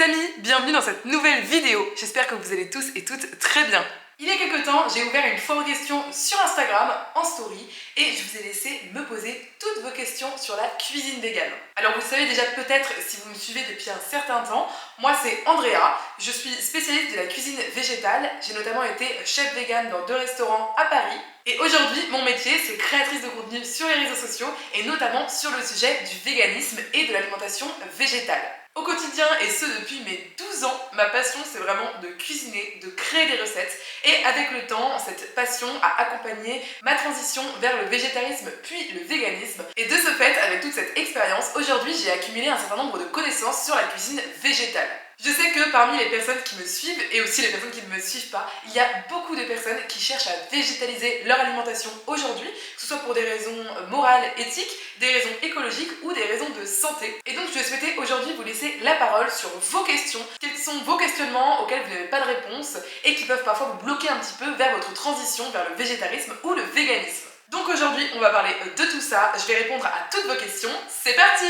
amis, bienvenue dans cette nouvelle vidéo. J'espère que vous allez tous et toutes très bien. Il y a quelques temps, j'ai ouvert une foire aux questions sur Instagram en story et je vous ai laissé me poser toutes vos questions sur la cuisine végane. Alors vous le savez déjà peut-être si vous me suivez depuis un certain temps, moi c'est Andrea, je suis spécialiste de la cuisine végétale, j'ai notamment été chef végane dans 2 restaurants à Paris et aujourd'hui mon métier c'est créatrice de contenu sur les réseaux sociaux et notamment sur le sujet du véganisme et de l'alimentation végétale. Au quotidien, et ce depuis mes 12 ans, ma passion c'est vraiment de cuisiner, de créer des recettes et avec le temps, cette passion a accompagné ma transition vers le végétarisme puis le véganisme et de ce fait, avec toute cette expérience, aujourd'hui j'ai accumulé un certain nombre de connaissances sur la cuisine végétale. Je sais que parmi les personnes qui me suivent et aussi les personnes qui ne me suivent pas, il y a beaucoup de personnes qui cherchent à végétaliser leur alimentation aujourd'hui, que ce soit pour des raisons morales, éthiques, des raisons écologiques ou des raisons de santé. Et donc je souhaitais aujourd'hui vous laisser la parole sur vos questions, quels sont vos questionnements auxquels vous n'avez pas de réponse et qui peuvent parfois vous bloquer un petit peu vers votre transition vers le végétarisme ou le véganisme. Donc aujourd'hui on va parler de tout ça, je vais répondre à toutes vos questions, c'est parti!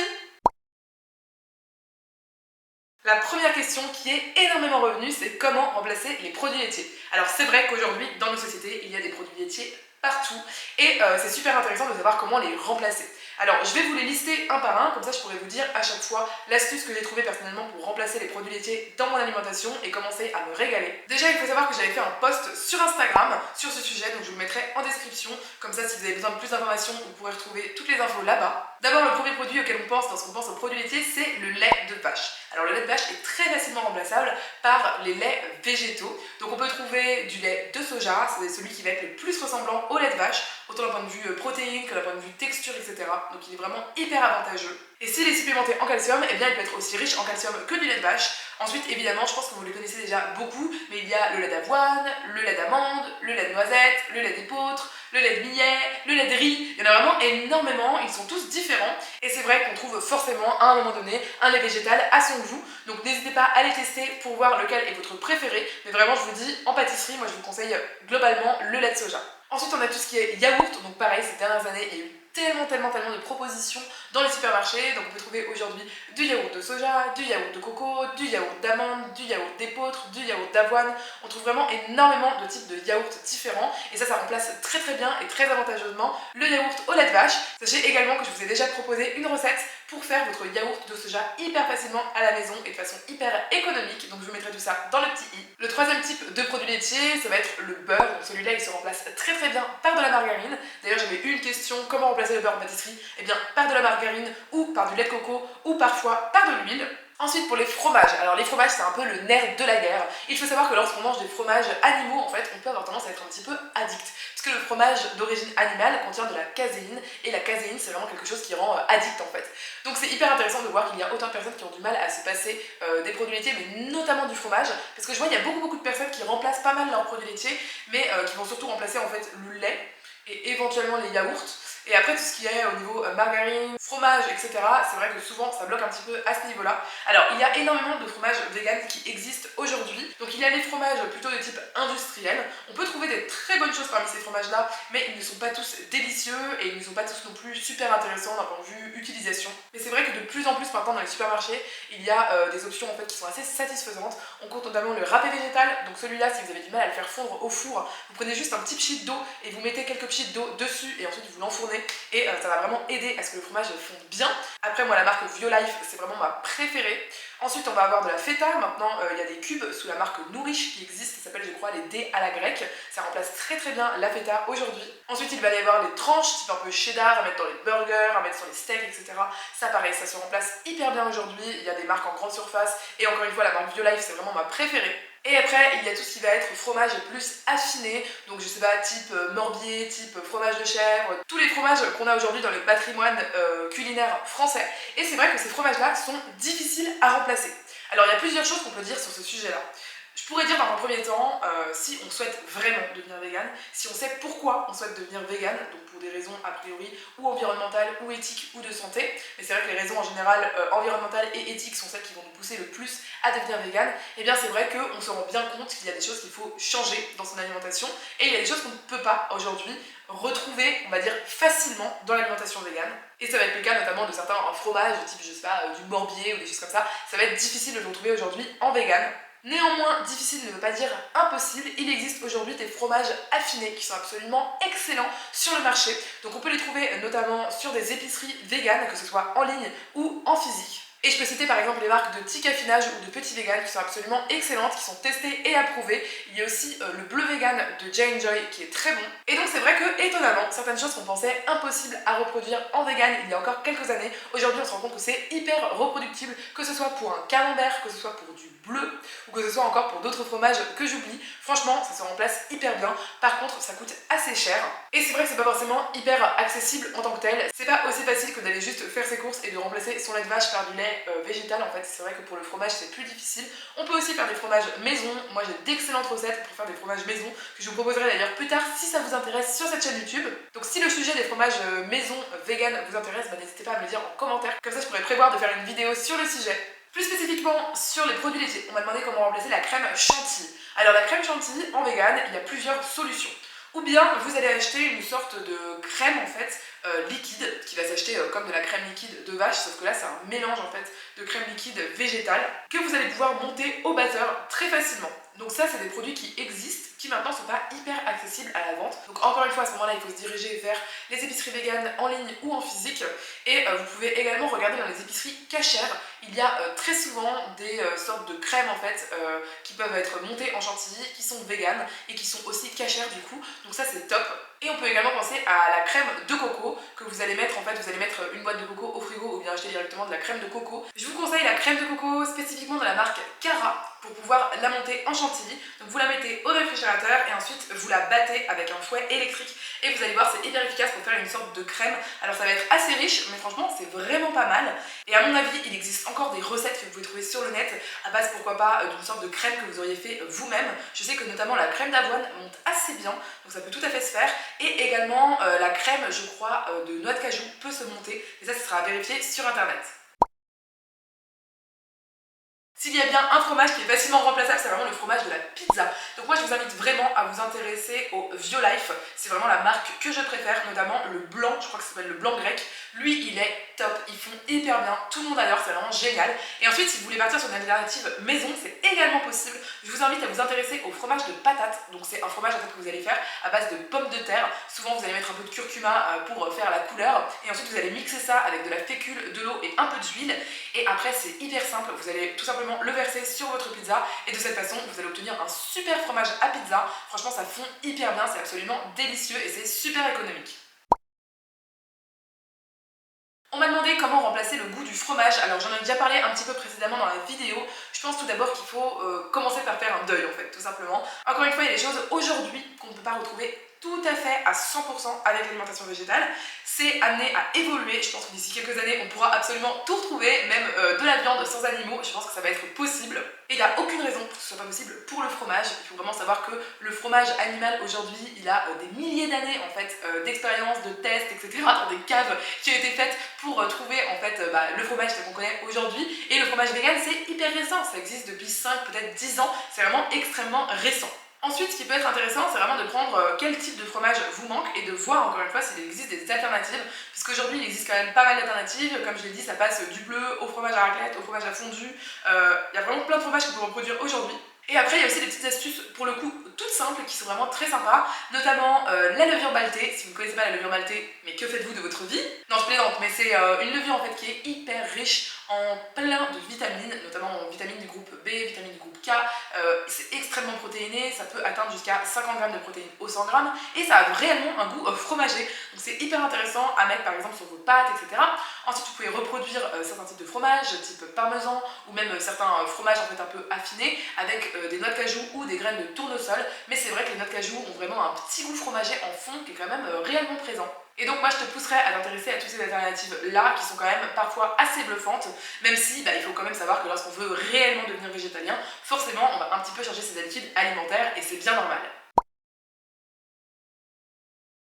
La première question qui est énormément revenue, c'est comment remplacer les produits laitiers. Alors c'est vrai qu'aujourd'hui, dans nos sociétés, il y a des produits laitiers partout et c'est super intéressant de savoir comment les remplacer. Alors je vais vous les lister un par un, comme ça je pourrais vous dire à chaque fois l'astuce que j'ai trouvée personnellement pour remplacer les produits laitiers dans mon alimentation et commencer à me régaler. Déjà il faut savoir que j'avais fait un post sur Instagram sur ce sujet, donc je vous le mettrai en description, comme ça si vous avez besoin de plus d'informations, vous pourrez retrouver toutes les infos là-bas. D'abord le premier produit auquel on pense lorsqu'on pense aux produits laitiers, c'est le lait de vache. Alors le lait de vache est très facilement remplaçable par les laits végétaux. Donc on peut trouver du lait de soja, c'est celui qui va être le plus ressemblant au lait de vache, autant d'un point de vue protéine que d'un point de vue texture, etc. Donc il est vraiment hyper avantageux. Et s'il est supplémenté en calcium, eh bien il peut être aussi riche en calcium que du lait de vache. Ensuite, évidemment, je pense que vous les connaissez déjà beaucoup, mais il y a le lait d'avoine, le lait d'amande, le lait de noisette, le lait d'épeautre, le lait de millet, le lait de riz. Il y en a vraiment énormément, ils sont tous différents. Et c'est vrai qu'on trouve forcément, à un moment donné, un lait végétal à son goût. Donc n'hésitez pas à les tester pour voir lequel est votre préféré. Mais vraiment, je vous dis, en pâtisserie, moi je vous conseille globalement le lait de soja. Ensuite, on a tout ce qui est yaourt. Donc pareil, ces dernières années, il y a eu tellement de propositions dans les supermarchés. Donc on peut trouver aujourd'hui du yaourt de soja, du yaourt de coco, du yaourt d'amande, du yaourt d'épeautre, du yaourt d'avoine. On trouve vraiment énormément de types de yaourts différents et ça remplace très bien et très avantageusement le yaourt au lait de vache. Sachez également que je vous ai déjà proposé une recette pour faire votre yaourt de soja hyper facilement à la maison et de façon hyper économique. Donc je vous mettrai tout ça dans le petit i. Le troisième type de produit laitier, ça va être le beurre. Donc celui-là il se remplace très bien par de la margarine. D'ailleurs j'avais eu une question, comment remplacer le beurre en pâtisserie? Eh bien par de la margarine ou par du lait de coco ou parfois par de l'huile. Ensuite pour les fromages, alors les fromages c'est un peu le nerf de la guerre. Il faut savoir que lorsqu'on mange des fromages animaux, en fait, on peut avoir tendance à être un petit peu addict. Parce que le fromage d'origine animale contient de la caséine, et la caséine c'est vraiment quelque chose qui rend addict en fait. Donc c'est hyper intéressant de voir qu'il y a autant de personnes qui ont du mal à se passer des produits laitiers, mais notamment du fromage. Parce que je vois qu'il y a beaucoup de personnes qui remplacent pas mal leurs produits laitiers, mais qui vont surtout remplacer en fait le lait et éventuellement les yaourts. Et après tout ce qui est au niveau margarine, fromage, etc. c'est vrai que souvent ça bloque un petit peu à ce niveau-là. Alors il y a énormément de fromages vegan qui existent aujourd'hui. Donc il y a les fromages plutôt de type industriel. On peut trouver des très bonnes choses parmi ces fromages-là, mais ils ne sont pas tous délicieux et ils ne sont pas tous non plus super intéressants d'un point de vue utilisation. Mais c'est vrai que de plus en plus maintenant dans les supermarchés, il y a des options en fait qui sont assez satisfaisantes. On compte notamment le râpé végétal. Donc celui-là, si vous avez du mal à le faire fondre au four, vous prenez juste un petit pchit d'eau et vous mettez quelques pchits d'eau dessus et ensuite vous l'enfournez. Et ça va vraiment aider à ce que le fromage fonde bien. Après moi la marque Violife c'est vraiment ma préférée. Ensuite on va avoir de la feta, maintenant il y a des cubes sous la marque Nourish qui existent, ça s'appelle je crois les dés à la grecque. Ça remplace très bien la feta aujourd'hui. Ensuite il va y avoir les tranches type un peu cheddar à mettre dans les burgers, à mettre sur les steaks, etc. Ça pareil, ça se remplace hyper bien aujourd'hui. Il y a des marques en grande surface et encore une fois la marque Violife c'est vraiment ma préférée. Et après, il y a tout ce qui va être fromage plus affiné, donc je sais pas, type morbier, type fromage de chèvre, tous les fromages qu'on a aujourd'hui dans le patrimoine culinaire français. Et c'est vrai que ces fromages-là sont difficiles à remplacer. Alors il y a plusieurs choses qu'on peut dire sur ce sujet-là. Je pourrais dire dans un premier temps, si on souhaite vraiment devenir vegan, si on sait pourquoi on souhaite devenir vegan, donc pour des raisons a priori ou environnementales ou éthiques ou de santé, mais c'est vrai que les raisons en général environnementales et éthiques sont celles qui vont nous pousser le plus à devenir vegan, et bien c'est vrai qu'on se rend bien compte qu'il y a des choses qu'il faut changer dans son alimentation, et il y a des choses qu'on ne peut pas aujourd'hui retrouver, on va dire, facilement dans l'alimentation végane. Et ça va être le cas notamment de certains fromages, type, je sais pas, du morbier ou des choses comme ça. Ça va être difficile de le retrouver aujourd'hui en vegan. Néanmoins, difficile ne veut pas dire impossible. Il existe aujourd'hui des fromages affinés qui sont absolument excellents sur le marché. Donc on peut les trouver notamment sur des épiceries véganes, que ce soit en ligne ou en physique. Et je peux citer par exemple les marques de tic affinage ou de petits vegan qui sont absolument excellentes, qui sont testées et approuvées. Il y a aussi le bleu vegan de Jane Joy qui est très bon. Et donc c'est vrai que étonnamment, certaines choses qu'on pensait impossibles à reproduire en vegan il y a encore quelques années, aujourd'hui on se rend compte que c'est hyper reproductible, que ce soit pour un camembert, que ce soit pour du bleu ou que ce soit encore pour d'autres fromages que j'oublie. Franchement, ça se remplace hyper bien. Par contre, ça coûte assez cher. Et c'est vrai que c'est pas forcément hyper accessible en tant que tel. C'est pas aussi facile que d'aller juste faire ses courses et de remplacer son lait de vache par du lait végétal. En fait, c'est vrai que pour le fromage, c'est plus difficile. On peut aussi faire des fromages maison. Moi, j'ai d'excellentes recettes pour faire des fromages maison que je vous proposerai d'ailleurs plus tard si ça vous intéresse sur cette chaîne YouTube. Donc si le sujet des fromages maison vegan vous intéresse, n'hésitez pas à me le dire en commentaire. Comme ça, je pourrais prévoir de faire une vidéo sur le sujet. Plus spécifiquement sur les produits laitiers, on m'a demandé comment remplacer la crème chantilly. Alors la crème chantilly en vegan, il y a plusieurs solutions. Ou bien vous allez acheter une sorte de crème en fait liquide qui va s'acheter comme de la crème liquide de vache, sauf que là c'est un mélange en fait de crème liquide végétale que vous allez pouvoir monter au batteur très facilement. Donc ça c'est des produits qui existent, qui maintenant sont pas hyper accessibles à la vente. Donc encore une fois à ce moment là il faut se diriger vers les épiceries véganes en ligne ou en physique, et vous pouvez également regarder dans les épiceries cachères. Il y a très souvent des sortes de crèmes en fait qui peuvent être montées en chantilly, qui sont véganes et qui sont aussi cachères du coup, donc ça c'est top. Et on peut également penser à la crème de coco que vous allez mettre, en fait vous allez mettre une boîte de coco au frigo ou bien acheter directement de la crème de coco. Je vous conseille la crème de coco spécifiquement de la marque Cara pour pouvoir la monter en chantilly. Donc vous la mettez au réfrigérateur et ensuite vous la battez avec un fouet électrique et vous allez voir c'est hyper efficace pour faire une sorte de crème. Alors ça va être assez riche mais franchement c'est vraiment pas mal. Et à mon avis il existe encore des recettes que vous pouvez trouver sur le net à base pourquoi pas d'une sorte de crème que vous auriez fait vous-même. Je sais que notamment la crème d'avoine monte assez bien donc ça peut tout à fait se faire. Et également la crème je crois de noix de cajou peut se monter et ça ce sera à vérifier sur internet. S'il y a bien un fromage qui est facilement remplaçable, c'est vraiment le fromage de la pizza. Donc moi je vous invite vraiment à vous intéresser au Violife. C'est vraiment la marque que je préfère, notamment le blanc, je crois que ça s'appelle le blanc grec. Lui il est top, ils font hyper bien, tout le monde adore, c'est vraiment génial. Et ensuite si vous voulez partir sur une alternative maison, c'est également possible. Je vous invite à vous intéresser au fromage de patate. Donc c'est un fromage en fait que vous allez faire à base de pommes de terre. Souvent vous allez mettre un peu de curcuma pour faire la couleur. Et ensuite vous allez mixer ça avec de la fécule, de l'eau et un peu d'huile. Et après c'est hyper simple, vous allez tout simplement le verser sur votre pizza et de cette façon vous allez obtenir un super fromage à pizza. Franchement ça fond hyper bien, c'est absolument délicieux et c'est super économique. On m'a demandé comment remplacer le goût du fromage. Alors j'en ai déjà parlé un petit peu précédemment dans la vidéo. Je pense tout d'abord qu'il faut commencer par faire un deuil en fait, tout simplement. Encore une fois, il y a des choses aujourd'hui qu'on ne peut pas retrouver tout à fait à 100% avec l'alimentation végétale. C'est amené à évoluer. Je pense que d'ici quelques années, on pourra absolument tout retrouver, même de la viande sans animaux. Je pense que ça va être possible. Et il n'y a aucune raison pour que ce soit pas possible pour le fromage. Il faut vraiment savoir que le fromage animal aujourd'hui, il a des milliers d'années en fait d'expérience, de tests, etc. dans des caves qui ont été faites pour trouver en fait le fromage qu'on connaît aujourd'hui. Et le fromage vegan, c'est hyper récent. Ça existe depuis 5, peut-être 10 ans. C'est vraiment extrêmement récent. Ensuite, ce qui peut être intéressant, c'est vraiment de prendre quel type de fromage vous manque et de voir encore une fois s'il existe des alternatives, puisqu'aujourd'hui il existe quand même pas mal d'alternatives. Comme je l'ai dit, ça passe du bleu au fromage à raclette, au fromage à fondu. Il y a vraiment plein de fromages qu'on peut reproduire aujourd'hui. Et après, il y a aussi des petites astuces, pour le coup, toutes simples, qui sont vraiment très sympas, notamment la levure maltée. Si vous ne connaissez pas la levure maltée, mais que faites-vous de votre vie? Non, je plaisante, mais c'est une levure en fait qui est hyper riche en plein de vitamines, notamment en vitamines du groupe B, vitamines du groupe K. C'est extrêmement protéiné, ça peut atteindre jusqu'à 50 grammes de protéines au 100 grammes, et ça a réellement un goût fromager. Donc c'est hyper intéressant à mettre par exemple sur vos pâtes, etc. Ensuite, vous pouvez reproduire certains types de fromages, type parmesan, ou même certains fromages en fait un peu affinés, avec des noix de cajou ou des graines de tournesol. Mais c'est vrai que les noix de cajou ont vraiment un petit goût fromager en fond qui est quand même réellement présent. Et donc moi je te pousserais à t'intéresser à toutes ces alternatives là qui sont quand même parfois assez bluffantes, même si il faut quand même savoir que lorsqu'on veut réellement devenir végétalien, forcément on va un petit peu changer ses habitudes alimentaires et c'est bien normal.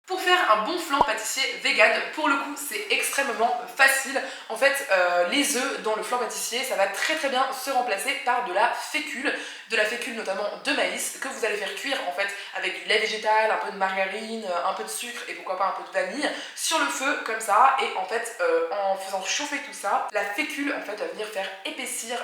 Pour faire un bon flan pâtissier vegan, pour le coup c'est extrêmement facile. En fait, les œufs dans le flan pâtissier, ça va très bien se remplacer par de la fécule notamment de maïs, que vous allez faire cuire en fait avec du lait végétal, un peu de margarine, un peu de sucre et pourquoi pas un peu de vanille sur le feu comme ça. Et en fait, en faisant chauffer tout ça, la fécule en fait va venir faire épaissir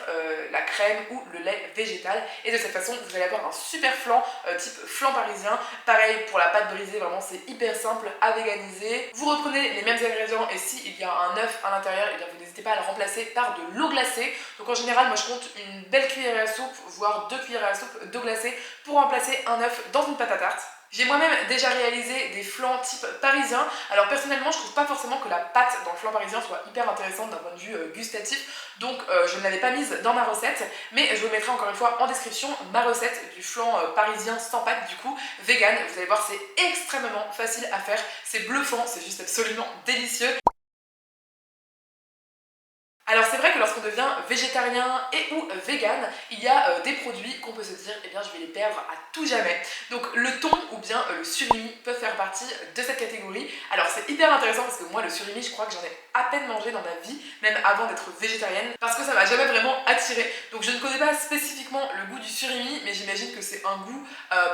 la crème ou le lait végétal. Et de cette façon, vous allez avoir un super flan type flan parisien. Pareil pour la pâte brisée, vraiment c'est hyper simple à véganiser. Vous reprenez les mêmes ingrédients et s'il y a un œuf à l'intérieur, et bien vous n'hésitez pas à le remplacer par de l'eau glacée. Donc en général, moi je compte une belle cuillère à soupe, voire 2 cuillères à soupe d'eau glacée pour remplacer un œuf dans une pâte à tarte. J'ai moi-même déjà réalisé des flans type parisien. Alors personnellement, je trouve pas forcément que la pâte dans le flan parisien soit hyper intéressante d'un point de vue gustatif. Donc je ne l'avais pas mise dans ma recette. Mais je vous mettrai encore une fois en description ma recette du flan parisien sans pâte, du coup, vegan. Vous allez voir, c'est extrêmement facile à faire. C'est bluffant, c'est juste absolument délicieux. Alors c'est vrai que lorsqu'on devient végétarien et ou vegan, il y a des produits qu'on peut se dire, eh bien je vais les perdre à tout jamais. Donc le thon ou bien le surimi peuvent faire partie de cette catégorie. Alors c'est hyper intéressant parce que moi le surimi, je crois que j'en ai à peine mangé dans ma vie, même avant d'être végétarienne, parce que ça m'a jamais vraiment attirée. Donc je ne connais pas spécifiquement le goût du surimi, mais j'imagine que c'est un goût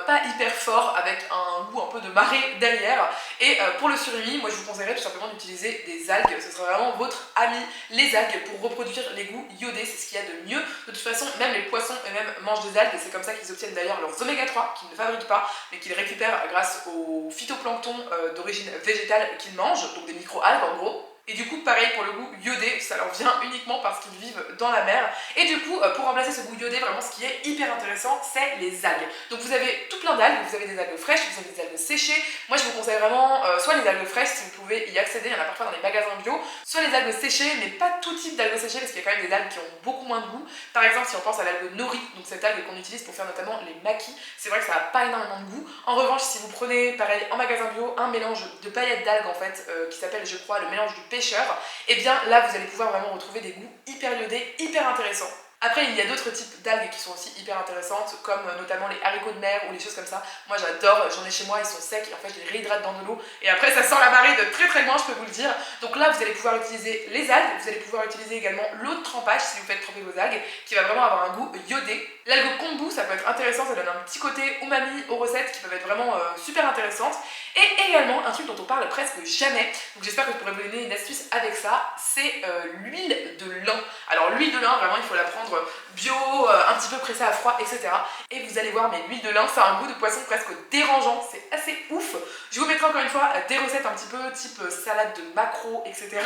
pas hyper fort, avec un goût un peu de marée derrière. Et pour le surimi, moi je vous conseillerais tout simplement d'utiliser des algues, ce sera vraiment votre ami, les algues, pour reproduire les goûts iodés, c'est ce qu'il y a de mieux. De toute façon, même les poissons eux-mêmes mangent des algues et c'est comme ça qu'ils obtiennent d'ailleurs leurs oméga 3 qu'ils ne fabriquent pas, mais qu'ils récupèrent grâce au phytoplancton d'origine végétale qu'ils mangent, donc des micro-algues en gros. Et du coup, pareil pour le goût iodé, ça leur vient uniquement parce qu'ils vivent dans la mer. Et du coup, pour remplacer ce goût iodé, vraiment ce qui est hyper intéressant, c'est les algues. Donc vous avez tout plein d'algues, vous avez des algues fraîches, vous avez des algues séchées. Moi je vous conseille vraiment soit les algues fraîches si vous pouvez y accéder, il y en a parfois dans les magasins bio, soit les algues séchées, mais pas tout type d'algues séchées parce qu'il y a quand même des algues qui ont beaucoup moins de goût. Par exemple, si on pense à l'algue nori, donc cette algue qu'on utilise pour faire notamment les makis, c'est vrai que ça n'a pas énormément de goût. En revanche, si vous prenez, pareil, en magasin bio, un mélange de paillettes d'algues en fait, qui s'appelle, je crois, le mélange du pêcheur, et bien là vous allez pouvoir vraiment retrouver des goûts hyper iodés, hyper intéressants. Après, il y a d'autres types d'algues qui sont aussi hyper intéressantes, comme notamment les haricots de mer ou les choses comme ça. Moi j'adore, j'en ai chez moi, ils sont secs et en fait je les réhydrate dans de l'eau et après ça sent la marée de très loin, je peux vous le dire. Donc là vous allez pouvoir utiliser les algues, vous allez pouvoir utiliser également l'eau de trempage si vous faites tremper vos algues, qui va vraiment avoir un goût iodé. L'algue kombu, ça peut être intéressant, ça donne un petit côté umami aux recettes qui peuvent être vraiment super intéressantes. Et également un truc dont on parle presque jamais, donc j'espère que je pourrai vous donner une astuce avec ça, c'est l'huile de lin. Alors l'huile de lin, vraiment il faut la prendre bio, un petit peu pressée à froid, etc. Et vous allez voir, mais l'huile de lin, ça a un goût de poisson presque dérangeant, c'est assez ouf. Je vous mettrai encore une fois des recettes un petit peu type salade de maquereau, etc.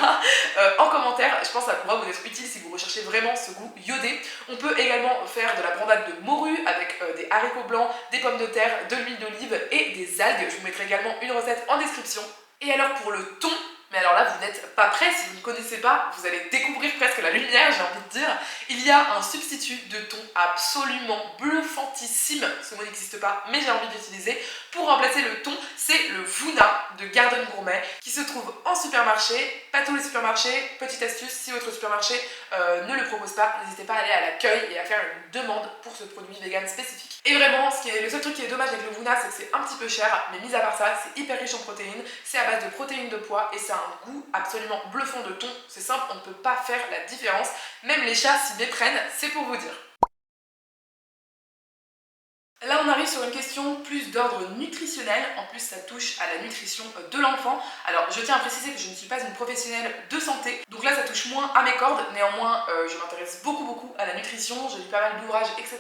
En commentaire. Je pense que ça pourra vous être utile si vous recherchez vraiment ce goût iodé. On peut également faire de la brandade de morue avec des haricots blancs, des pommes de terre, de l'huile d'olive et des algues. Je vous mettrai également une recette en description. Et alors pour le thon, mais alors là vous n'êtes pas prêts, si vous ne connaissez pas, vous allez découvrir presque la lumière, j'ai envie de dire. Il y a un substitut de thon absolument bluffantissime, ce mot n'existe pas, mais j'ai envie d'utiliser pour remplacer le thon, c'est le Vuna de Garden Gourmet, qui se trouve en supermarché, pas tous les supermarchés. Petite astuce, si votre supermarché ne le propose pas, n'hésitez pas à aller à l'accueil et à faire une demande pour ce produit vegan spécifique. Et vraiment, le seul truc qui est dommage avec le Vuna, c'est que c'est un petit peu cher, mais mis à part ça, c'est hyper riche en protéines, c'est à base de protéines de pois et c'est un goût absolument bluffant de thon. C'est simple, on ne peut pas faire la différence, même les chats s'y méprennent, c'est pour vous dire. Là on arrive sur une question plus d'ordre nutritionnel, en plus ça touche à la nutrition de l'enfant. Alors je tiens à préciser que je ne suis pas une professionnelle de santé, donc là ça touche moins à mes cordes, néanmoins je m'intéresse beaucoup à la nutrition, j'ai lu pas mal d'ouvrages, etc.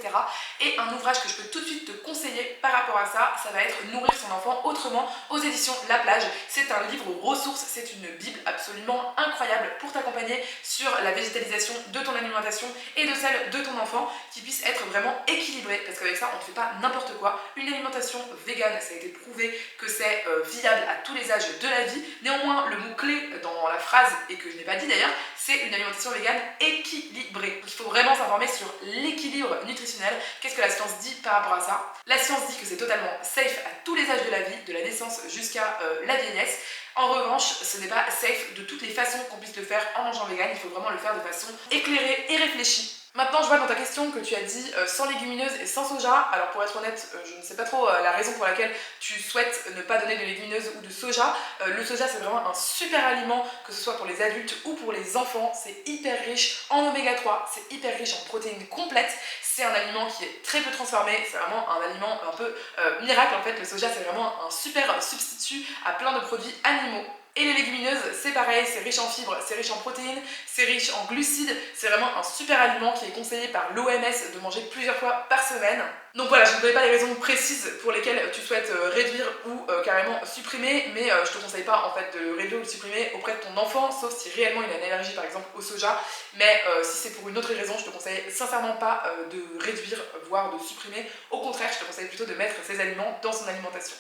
Et un ouvrage que je peux tout de suite te conseiller par rapport à ça, ça va être Nourrir son enfant autrement aux éditions La Plage. C'est un livre ressource, c'est une bible absolument incroyable pour t'accompagner sur la végétalisation de ton alimentation et de celle de ton enfant, qui puisse être vraiment équilibrée, parce qu'avec ça on ne fait pas n'importe quoi. Une alimentation végane, ça a été prouvé que c'est viable à tous les âges de la vie. Néanmoins, le mot-clé dans la phrase, et que je n'ai pas dit d'ailleurs, c'est une alimentation végane équilibrée. Il faut vraiment s'informer sur l'équilibre nutritionnel. Qu'est-ce que la science dit par rapport à ça? La science dit que c'est totalement safe à tous les âges de la vie, de la naissance jusqu'à la vieillesse. En revanche, ce n'est pas safe de toutes les façons qu'on puisse le faire en mangeant vegan. Il faut vraiment le faire de façon éclairée et réfléchie. Maintenant, je vois dans ta question que tu as dit sans légumineuses et sans soja. Alors pour être honnête, je ne sais pas trop la raison pour laquelle tu souhaites ne pas donner de légumineuses ou de soja. Le soja, c'est vraiment un super aliment, que ce soit pour les adultes ou pour les enfants. C'est hyper riche en oméga 3, c'est hyper riche en protéines complètes. C'est un aliment qui est très peu transformé, c'est vraiment un aliment un peu miracle en fait. Le soja, c'est vraiment un super substitut à plein de produits animaux. Et les légumineuses, c'est pareil, c'est riche en fibres, c'est riche en protéines, c'est riche en glucides, c'est vraiment un super aliment qui est conseillé par l'OMS de manger plusieurs fois par semaine. Donc voilà, je ne connais pas les raisons précises pour lesquelles tu souhaites réduire ou carrément supprimer, mais je te conseille pas en fait de le réduire ou de supprimer auprès de ton enfant, sauf si réellement il a une allergie par exemple au soja. Mais si c'est pour une autre raison, je te conseille sincèrement pas de réduire, voire de supprimer. Au contraire, je te conseille plutôt de mettre ces aliments dans son alimentation.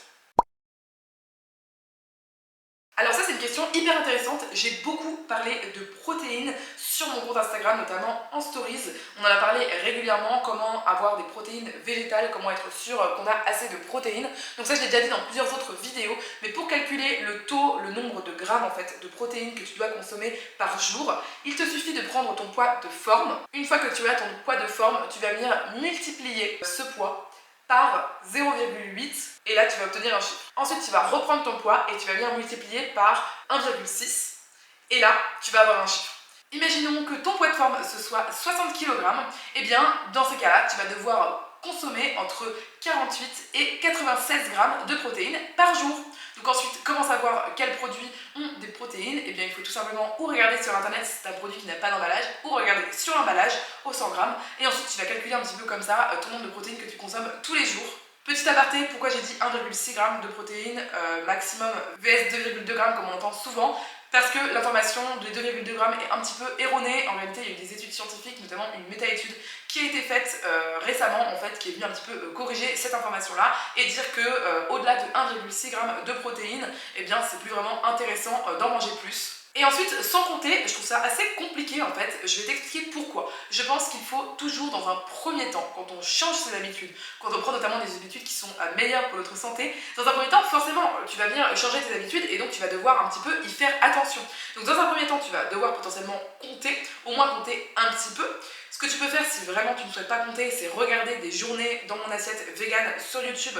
Alors ça c'est une question hyper intéressante, j'ai beaucoup parlé de protéines sur mon compte Instagram, notamment en stories. On en a parlé régulièrement, comment avoir des protéines végétales, comment être sûr qu'on a assez de protéines. Donc ça je l'ai déjà dit dans plusieurs autres vidéos, mais pour calculer le taux, le nombre de grammes en fait de protéines que tu dois consommer par jour, il te suffit de prendre ton poids de forme. Une fois que tu as ton poids de forme, tu vas venir multiplier ce poids par 0,8 et là tu vas obtenir un chiffre. Ensuite tu vas reprendre ton poids et tu vas venir multiplier par 1,6 et là tu vas avoir un chiffre. Imaginons que ton poids de forme ce soit 60 kg, et bien dans ces cas-là tu vas devoir consommer entre 48 et 96 grammes de protéines par jour. Donc ensuite, comment savoir quels produits ont des protéines? Et bien il faut tout simplement ou regarder sur internet si c'est un produit qui n'a pas d'emballage, ou regarder sur l'emballage au 100 grammes, et ensuite tu vas calculer un petit peu comme ça ton nombre de protéines que tu consommes tous les jours. Petit aparté, pourquoi j'ai dit 1,6 g de protéines maximum vs 2,2 g comme on entend souvent? Parce que l'information de 2,2 g est un petit peu erronée. En réalité, il y a eu des études scientifiques, notamment une méta-étude qui a été faite récemment, en fait, qui est venue un petit peu corriger cette information-là et dire que au-delà de 1,6 g de protéines, eh bien, c'est plus vraiment intéressant d'en manger plus. Et ensuite, sans compter, je trouve ça assez compliqué en fait, je vais t'expliquer pourquoi. Je pense qu'il faut toujours dans un premier temps, quand on change ses habitudes, quand on prend notamment des habitudes qui sont meilleures pour notre santé, dans un premier temps, forcément, tu vas venir changer tes habitudes et donc tu vas devoir un petit peu y faire attention. Donc dans un premier temps, tu vas devoir potentiellement compter, au moins compter un petit peu. Ce que tu peux faire si vraiment tu ne souhaites pas compter, c'est regarder des journées dans mon assiette vegan sur YouTube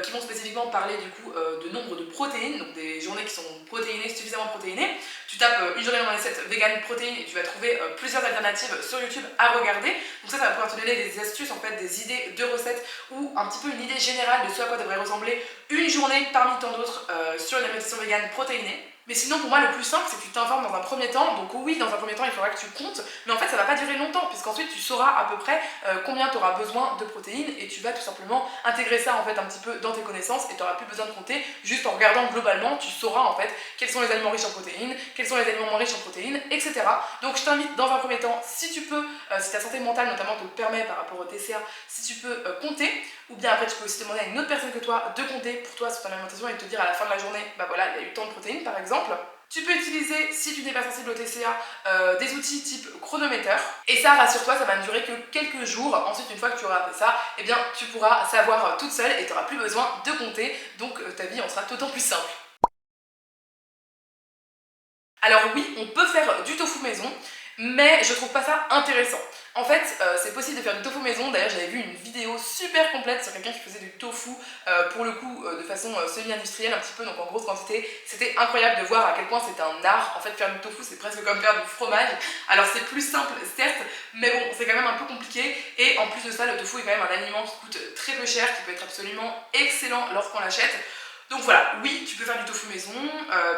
qui vont spécifiquement parler du coup de nombre de protéines, donc des journées qui sont protéinées, suffisamment protéinées. Tu tapes une journée dans mon assiette vegan protéines et tu vas trouver plusieurs alternatives sur YouTube à regarder. Donc ça va pouvoir te donner des astuces, en fait, des idées de recettes ou un petit peu une idée générale de ce à quoi devrait ressembler une journée parmi tant d'autres sur une alimentation vegan protéinée. Mais sinon, pour moi, le plus simple, c'est que tu t'informes dans un premier temps. Donc oui, dans un premier temps, il faudra que tu comptes, mais en fait, ça va pas durer longtemps, puisqu'ensuite, tu sauras à peu près combien tu auras besoin de protéines, et tu vas tout simplement intégrer ça, en fait, un petit peu dans tes connaissances, et tu n'auras plus besoin de compter. Juste en regardant globalement, tu sauras, en fait, quels sont les aliments riches en protéines, quels sont les aliments moins riches en protéines, etc. Donc je t'invite, dans un premier temps, si tu peux, si ta santé mentale, notamment, te le permet par rapport au TCA, si tu peux compter, ou bien après, tu peux aussi demander à une autre personne que toi de compter pour toi sur ton alimentation et te dire à la fin de la journée, bah voilà, il y a eu tant de protéines, par exemple. Tu peux utiliser, si tu n'es pas sensible au TCA, des outils type chronomètre. Et ça, rassure-toi, ça va ne durer que quelques jours. Ensuite, une fois que tu auras fait ça, eh bien, tu pourras savoir toute seule et tu n'auras plus besoin de compter. Donc, ta vie en sera d'autant plus simple. Alors oui, on peut faire du tofu maison, mais je trouve pas ça intéressant. En fait, c'est possible de faire du tofu maison. D'ailleurs, j'avais vu une vidéo super complète sur quelqu'un qui faisait du tofu, pour le coup, de façon semi-industrielle, un petit peu, donc en grosse quantité. C'était incroyable de voir à quel point c'était un art. En fait, faire du tofu, c'est presque comme faire du fromage. Alors, c'est plus simple, certes, mais bon, c'est quand même un peu compliqué. Et en plus de ça, le tofu est quand même un aliment qui coûte très peu cher, qui peut être absolument excellent lorsqu'on l'achète. Donc voilà, oui, tu peux faire du tofu maison.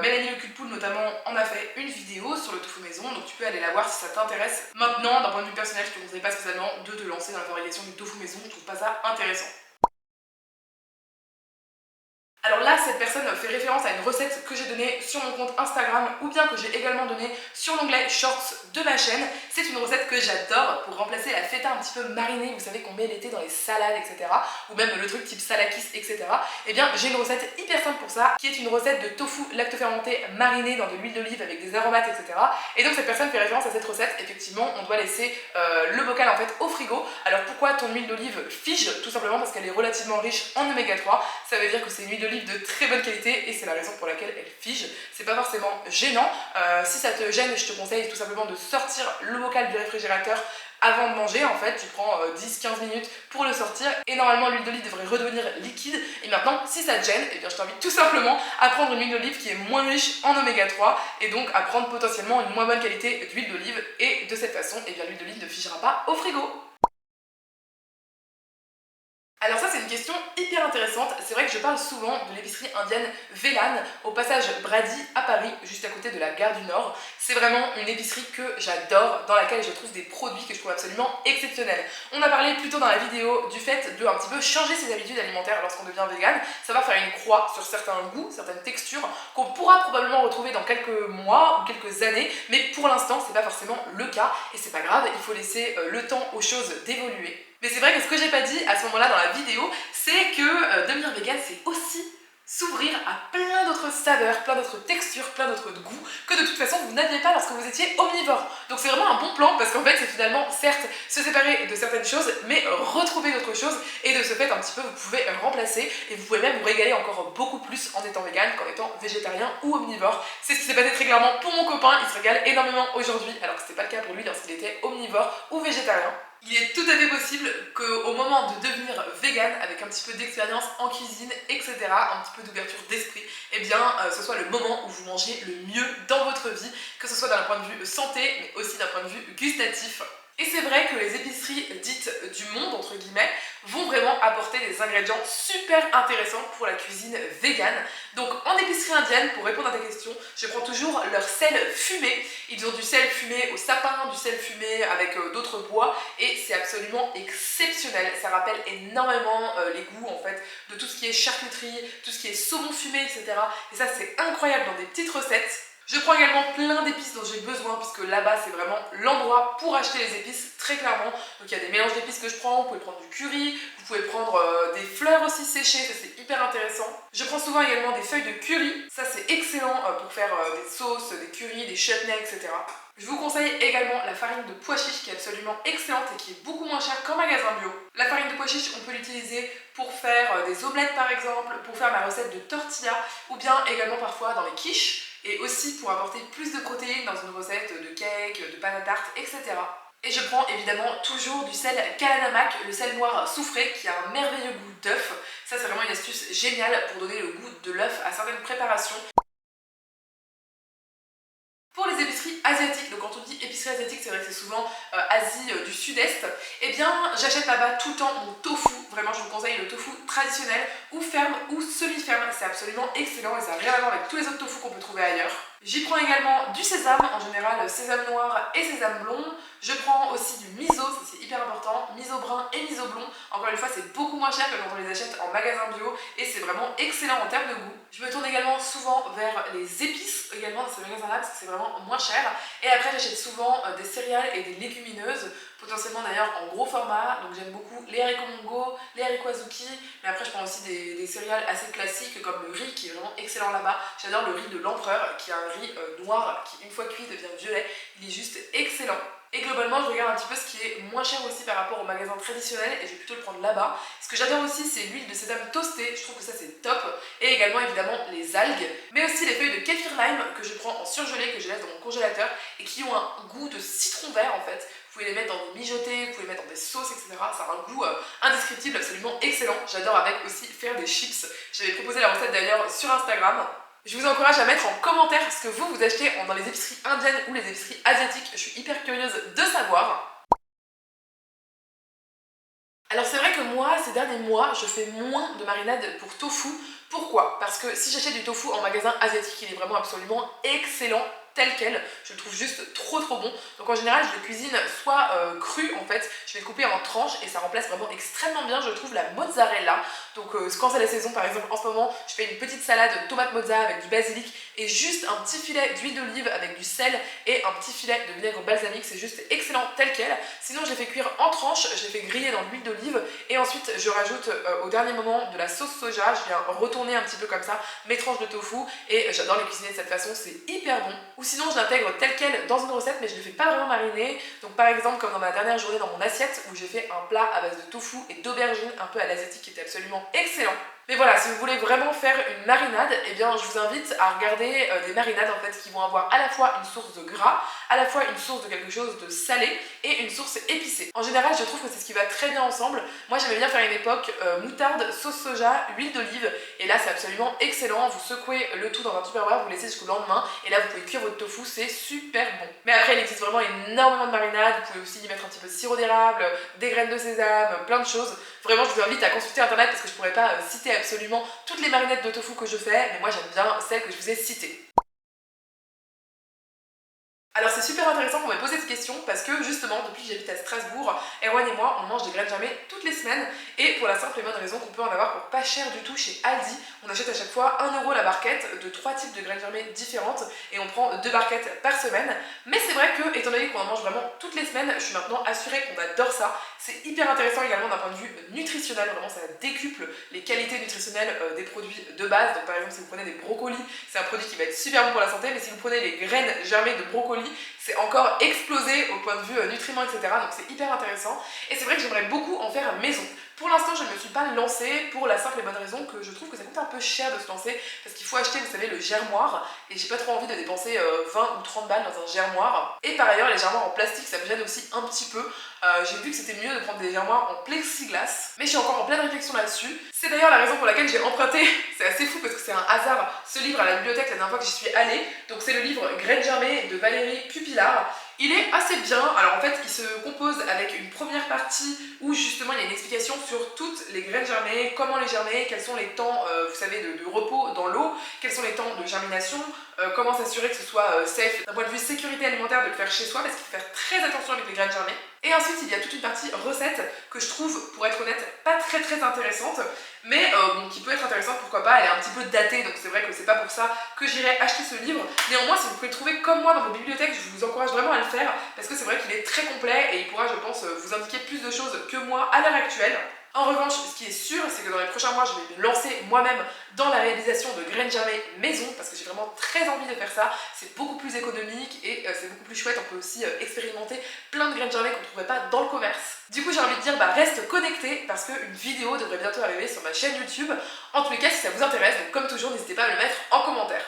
Mélanie Le Cul-de-Poule notamment en a fait une vidéo sur le tofu maison, donc tu peux aller la voir si ça t'intéresse. Maintenant, d'un point de vue personnel, je te conseille pas spécialement de te lancer dans la fabrication du tofu maison, je trouve pas ça intéressant. Alors là, cette personne fait référence à une recette que j'ai donnée sur mon compte Instagram ou bien que j'ai également donnée sur l'onglet Shorts de ma chaîne. C'est une recette que j'adore pour remplacer la feta un petit peu marinée, vous savez qu'on met l'été dans les salades, etc. Ou même le truc type salakis, etc. Et bien, j'ai une recette hyper simple pour ça, qui est une recette de tofu lactofermenté mariné dans de l'huile d'olive avec des aromates, etc. Et donc cette personne fait référence à cette recette. Effectivement, on doit laisser le bocal en fait au frigo. Alors pourquoi ton huile d'olive fige? Tout simplement parce qu'elle est relativement riche en oméga 3. Ça veut dire que c'est une huile d'olive de très bonne qualité et c'est la raison pour laquelle elle fige. C'est pas forcément gênant. Si ça te gêne, je te conseille tout simplement de sortir le bocal du réfrigérateur avant de manger. En fait, tu prends 10-15 minutes pour le sortir et normalement l'huile d'olive devrait redevenir liquide. Et maintenant, si ça te gêne, eh bien, je t'invite tout simplement à prendre une huile d'olive qui est moins riche en oméga 3 et donc à prendre potentiellement une moins bonne qualité d'huile d'olive, et de cette façon, eh bien, l'huile d'olive ne figera pas au frigo. Alors ça, c'est une question hyper intéressante. C'est vrai que je parle souvent de l'épicerie indienne Velan au passage Brady à Paris, juste à côté de la gare du Nord. C'est vraiment une épicerie que j'adore, dans laquelle je trouve des produits que je trouve absolument exceptionnels. On a parlé plus tôt dans la vidéo du fait de un petit peu changer ses habitudes alimentaires lorsqu'on devient vegan, savoir faire une croix sur certains goûts, certaines textures qu'on pourra probablement retrouver dans quelques mois ou quelques années, mais pour l'instant, c'est pas forcément le cas et c'est pas grave, il faut laisser le temps aux choses d'évoluer. Mais c'est vrai que ce que j'ai pas dit à ce moment-là dans la vidéo, c'est que devenir vegan, c'est aussi s'ouvrir à plein d'autres saveurs, plein d'autres textures, plein d'autres goûts que de toute façon vous n'aviez pas lorsque vous étiez omnivore. Donc c'est vraiment un bon plan parce qu'en fait c'est finalement certes se séparer de certaines choses mais retrouver d'autres choses, et de ce fait un petit peu vous pouvez remplacer et vous pouvez même vous régaler encore beaucoup plus en étant vegan qu'en étant végétarien ou omnivore. C'est ce qui s'est passé très clairement pour mon copain, il se régale énormément aujourd'hui alors que c'était pas le cas pour lui lorsqu'il était omnivore ou végétarien. Il est tout à fait possible qu'au moment de devenir vegan, avec un petit peu d'expérience en cuisine, etc., un petit peu d'ouverture d'esprit, eh bien, ce soit le moment où vous mangez le mieux dans votre vie, que ce soit d'un point de vue santé, mais aussi d'un point de vue gustatif. Et c'est vrai que les épiceries dites du monde, entre guillemets, vont vraiment apporter des ingrédients super intéressants pour la cuisine végane. Donc en épicerie indienne, pour répondre à ta question, je prends toujours leur sel fumé. Ils ont du sel fumé au sapin, du sel fumé avec d'autres bois, et c'est absolument exceptionnel. Ça rappelle énormément les goûts en fait de tout ce qui est charcuterie, tout ce qui est saumon fumé, etc. Et ça c'est incroyable dans des petites recettes. Je prends également plein d'épices dont j'ai besoin, puisque là-bas c'est vraiment l'endroit pour acheter les épices, très clairement. Donc il y a des mélanges d'épices que je prends, vous pouvez prendre du curry, vous pouvez prendre des fleurs aussi séchées, ça c'est hyper intéressant. Je prends souvent également des feuilles de curry, ça c'est excellent pour faire des sauces, des currys, des chutneys, etc. Je vous conseille également la farine de pois chiche qui est absolument excellente et qui est beaucoup moins chère qu'en magasin bio. La farine de pois chiche, on peut l'utiliser pour faire des omelettes par exemple, pour faire ma recette de tortilla, ou bien également parfois dans les quiches, et aussi pour apporter plus de protéines dans une recette de cake, de panne à tarte, etc. Et je prends évidemment toujours du sel Kalanamak, le sel noir soufré qui a un merveilleux goût d'œuf. Ça c'est vraiment une astuce géniale pour donner le goût de l'œuf à certaines préparations. Pour les épiceries asiatiques, donc quand on dit épicerie asiatique, c'est vrai que c'est souvent Asie du Sud-Est, eh bien j'achète là-bas tout le temps mon tofu. Vraiment, je vous conseille le tofu traditionnel, ou ferme ou semi-ferme. C'est absolument excellent et ça n'a rien à voir avec tous les autres tofu qu'on peut trouver ailleurs. J'y prends également du sésame, en général sésame noir et sésame blond. Je prends aussi du miso, ça c'est hyper important, miso brun et miso blond. Encore une fois, c'est beaucoup moins cher que quand on les achète en magasin bio et c'est vraiment excellent en termes de goût. Je me tourne également souvent vers les épices également dans ces magasins-là parce que c'est vraiment moins cher. Et après, j'achète souvent des céréales et des légumineuses, potentiellement d'ailleurs en gros format. Donc j'aime beaucoup les haricots mongo, les haricots azuki, mais après je prends aussi des céréales assez classiques comme le riz qui est vraiment excellent là-bas. J'adore le riz de l'empereur qui est un riz noir qui une fois cuit devient violet. Il est juste excellent. Et globalement, je regarde un petit peu ce qui est moins cher aussi par rapport aux magasins traditionnels et je vais plutôt le prendre là-bas. Ce que j'adore aussi, c'est l'huile de sésame toastée, je trouve que ça c'est top. Et également évidemment les algues, mais aussi les feuilles de kéfir lime que je prends en surgelé, que je laisse dans mon congélateur et qui ont un goût de citron vert en fait. Vous pouvez les mettre dans des mijotés, vous pouvez les mettre dans des sauces, etc. Ça a un goût indescriptible, absolument excellent. J'adore avec aussi faire des chips. J'avais proposé la recette d'ailleurs sur Instagram. Je vous encourage à mettre en commentaire ce que vous achetez dans les épiceries indiennes ou les épiceries asiatiques. Je suis hyper curieuse de savoir. Alors c'est vrai que moi, ces derniers mois, je fais moins de marinade pour tofu. Pourquoi? Parce que si j'achète du tofu en magasin asiatique, il est vraiment absolument excellent tel quel, je le trouve juste trop bon. Donc en général je le cuisine soit cru en fait, je vais le couper en tranches et ça remplace vraiment extrêmement bien je trouve la mozzarella. Donc quand c'est la saison par exemple en ce moment, je fais une petite salade tomate mozza avec du basilic et juste un petit filet d'huile d'olive avec du sel et un petit filet de vinaigre balsamique, c'est juste excellent tel quel. Sinon je les fais cuire en tranches, je les fais griller dans l'huile d'olive et ensuite je rajoute au dernier moment de la sauce soja, je viens retourner un petit peu comme ça mes tranches de tofu et j'adore les cuisiner de cette façon, c'est hyper bon. Ou sinon je l'intègre tel quel dans une recette mais je ne le fais pas vraiment mariner. Donc par exemple comme dans ma dernière journée dans mon assiette où j'ai fait un plat à base de tofu et d'aubergine un peu à l'asiatique qui était absolument excellent. Mais voilà, si vous voulez vraiment faire une marinade, eh bien je vous invite à regarder des marinades en fait qui vont avoir à la fois une source de gras, à la fois une source de quelque chose de salé et une source épicée. En général, je trouve que c'est ce qui va très bien ensemble. Moi j'aimais bien faire à une époque moutarde, sauce soja, huile d'olive, et là c'est absolument excellent. Vous secouez le tout dans un tupperware, vous laissez jusqu'au lendemain, et là vous pouvez cuire votre tofu, c'est super bon. Mais après il existe vraiment énormément de marinades, vous pouvez aussi y mettre un petit peu de sirop d'érable, des graines de sésame, plein de choses. Vraiment je vous invite à consulter internet parce que je pourrais pas citer absolument toutes les marinades de tofu que je fais, mais moi j'aime bien celles que je vous ai citées. Alors c'est super intéressant qu'on m'ait posé cette question parce que justement depuis que j'habite à Strasbourg, Erwan et moi on mange des graines germées toutes les semaines et pour la simple et bonne raison qu'on peut en avoir pour pas cher du tout chez Aldi. On achète à chaque fois 1 € la barquette de 3 types de graines germées différentes et on prend 2 barquettes par semaine. Mais c'est vrai que étant donné qu'on en mange vraiment toutes les semaines, je suis maintenant assurée qu'on adore ça. C'est hyper intéressant également d'un point de vue nutritionnel, vraiment ça décuple les qualités nutritionnelles des produits de base. Donc par exemple si vous prenez des brocolis, c'est un produit qui va être super bon pour la santé, mais si vous prenez les graines germées de brocolis, c'est encore explosé au point de vue nutriments, etc. Donc c'est hyper intéressant. Et c'est vrai que j'aimerais beaucoup en faire maison. Pour l'instant, je ne me suis pas lancée pour la simple et bonne raison que je trouve que ça coûte un peu cher de se lancer parce qu'il faut acheter, vous savez, le germoir et j'ai pas trop envie de dépenser 20 ou 30 balles dans un germoir. Et par ailleurs, les germoirs en plastique, ça me gêne aussi un petit peu. J'ai vu que c'était mieux de prendre des germoirs en plexiglas, mais je suis encore en pleine réflexion là-dessus. C'est d'ailleurs la raison pour laquelle j'ai emprunté, c'est assez fou parce que c'est un hasard, ce livre à la bibliothèque la dernière fois que j'y suis allée. Donc c'est le livre Graines germées de Valérie Cupillard. Il est assez bien, alors en fait il se compose avec une première partie où justement il y a une explication sur toutes les graines germées, comment les germer, quels sont les temps vous savez de repos dans l'eau, quels sont les temps de germination, comment s'assurer que ce soit safe d'un point de vue sécurité alimentaire de le faire chez soi parce qu'il faut faire très attention avec les graines germées. Et ensuite il y a toute une partie recette que je trouve, pour être honnête, pas très intéressante, mais bon, qui peut être intéressante, pourquoi pas. Elle est un petit peu datée, donc c'est vrai que c'est pas pour ça que j'irai acheter ce livre. Néanmoins, si vous pouvez le trouver comme moi dans vos bibliothèques, je vous encourage vraiment à le faire parce que c'est vrai qu'il est très complet et il pourra, je pense, vous indiquer plus de choses que moi à l'heure actuelle. En revanche, ce qui est sûr, c'est que dans les prochains mois, je vais me lancer moi-même dans la réalisation de graines germées maison parce que j'ai vraiment très envie de faire ça. C'est beaucoup plus économique et c'est beaucoup plus chouette. On peut aussi expérimenter plein de graines germées qu'on ne trouverait pas dans le commerce. Du coup, j'ai envie de dire, reste connecté parce qu'une vidéo devrait bientôt arriver sur ma chaîne YouTube. En tous les cas, si ça vous intéresse, donc comme toujours, n'hésitez pas à me le mettre en commentaire.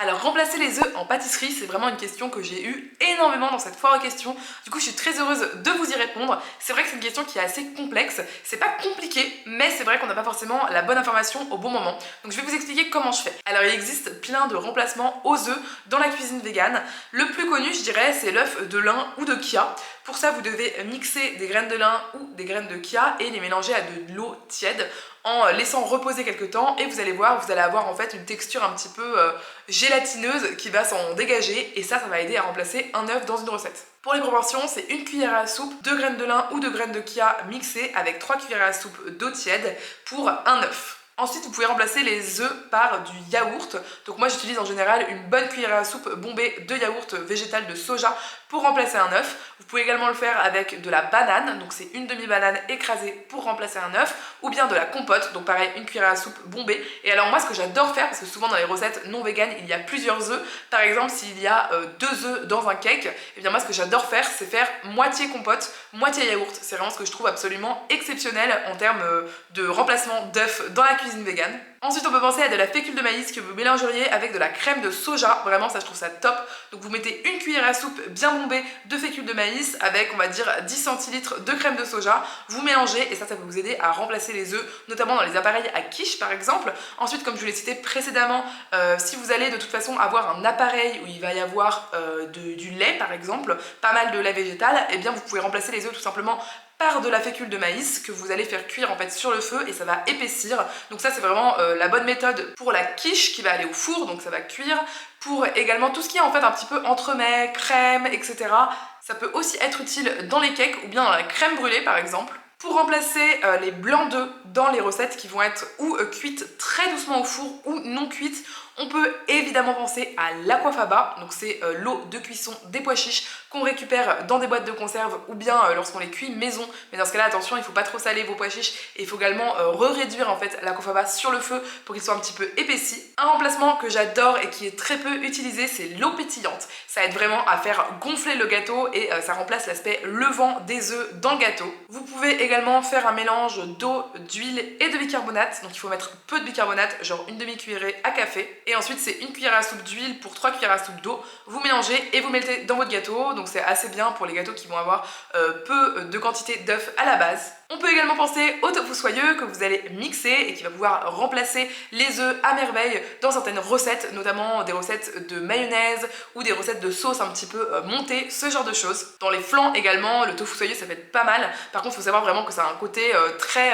Alors remplacer les œufs en pâtisserie, c'est vraiment une question que j'ai eue énormément dans cette foire aux questions. Du coup, je suis très heureuse de vous y répondre. C'est vrai que c'est une question qui est assez complexe. C'est pas compliqué, mais c'est vrai qu'on n'a pas forcément la bonne information au bon moment. Donc je vais vous expliquer comment je fais. Alors il existe plein de remplacements aux œufs dans la cuisine végane. Le plus connu, je dirais, c'est l'œuf de lin ou de chia. Pour ça, vous devez mixer des graines de lin ou des graines de chia et les mélanger à de l'eau tiède en laissant reposer quelques temps et vous allez voir, vous allez avoir en fait une texture un petit peu gélatineuse qui va s'en dégager et ça va aider à remplacer un œuf dans une recette. Pour les proportions, c'est 1 cuillère à soupe de graines de lin ou de graines de chia mixées avec 3 cuillères à soupe d'eau tiède pour un œuf. Ensuite, vous pouvez remplacer les œufs par du yaourt. Donc moi, j'utilise en général une bonne cuillère à soupe bombée de yaourt végétal de soja pour remplacer un œuf. Vous pouvez également le faire avec de la banane, donc c'est une demi-banane écrasée pour remplacer un œuf, ou bien de la compote, donc pareil, une cuillère à soupe bombée. Et alors moi, ce que j'adore faire, parce que souvent dans les recettes non véganes, il y a plusieurs œufs. Par exemple, s'il y a 2 œufs dans un cake, et bien moi, ce que j'adore faire, c'est faire moitié compote, moitié yaourt. C'est vraiment ce que je trouve absolument exceptionnel en termes de remplacement d'œufs dans la cuisine végane. Ensuite, on peut penser à de la fécule de maïs que vous mélangeriez avec de la crème de soja. Vraiment, ça, je trouve ça top. Donc, vous mettez une cuillère à soupe bien bombée de fécule de maïs avec, on va dire, 10 centilitres de crème de soja. Vous mélangez et ça peut vous aider à remplacer les œufs, notamment dans les appareils à quiche, par exemple. Ensuite, comme je vous l'ai cité précédemment, si vous allez de toute façon avoir un appareil où il va y avoir du lait, par exemple, pas mal de lait végétal, eh bien, vous pouvez remplacer les œufs tout simplement par de la fécule de maïs que vous allez faire cuire en fait sur le feu et ça va épaissir. Donc ça c'est vraiment la bonne méthode pour la quiche qui va aller au four, donc ça va cuire. Pour également tout ce qui est en fait un petit peu entremets, crème, etc. Ça peut aussi être utile dans les cakes ou bien dans la crème brûlée par exemple. Pour remplacer les blancs d'œufs dans les recettes qui vont être ou cuites très doucement au four ou non cuites, On peut évidemment penser à l'aquafaba, donc c'est l'eau de cuisson des pois chiches qu'on récupère dans des boîtes de conserve ou bien lorsqu'on les cuit maison. Mais dans ce cas-là, attention, il ne faut pas trop saler vos pois chiches et il faut également réduire en fait l'aquafaba sur le feu pour qu'il soit un petit peu épaissi. Un remplacement que j'adore et qui est très peu utilisé, c'est l'eau pétillante. Ça aide vraiment à faire gonfler le gâteau et ça remplace l'aspect levant des œufs dans le gâteau. Vous pouvez également faire un mélange d'eau, d'huile et de bicarbonate. Donc il faut mettre peu de bicarbonate, genre une demi-cuillerée à café. Et ensuite c'est une cuillère à soupe d'huile pour 3 cuillères à soupe d'eau. Vous mélangez et vous mettez dans votre gâteau. Donc c'est assez bien pour les gâteaux qui vont avoir peu de quantité d'œufs à la base. On peut également penser au tofu soyeux que vous allez mixer et qui va pouvoir remplacer les œufs à merveille dans certaines recettes, notamment des recettes de mayonnaise ou des recettes de sauce un petit peu montées, ce genre de choses. Dans les flancs également, le tofu soyeux ça peut être pas mal. Par contre, il faut savoir vraiment que ça a un côté très,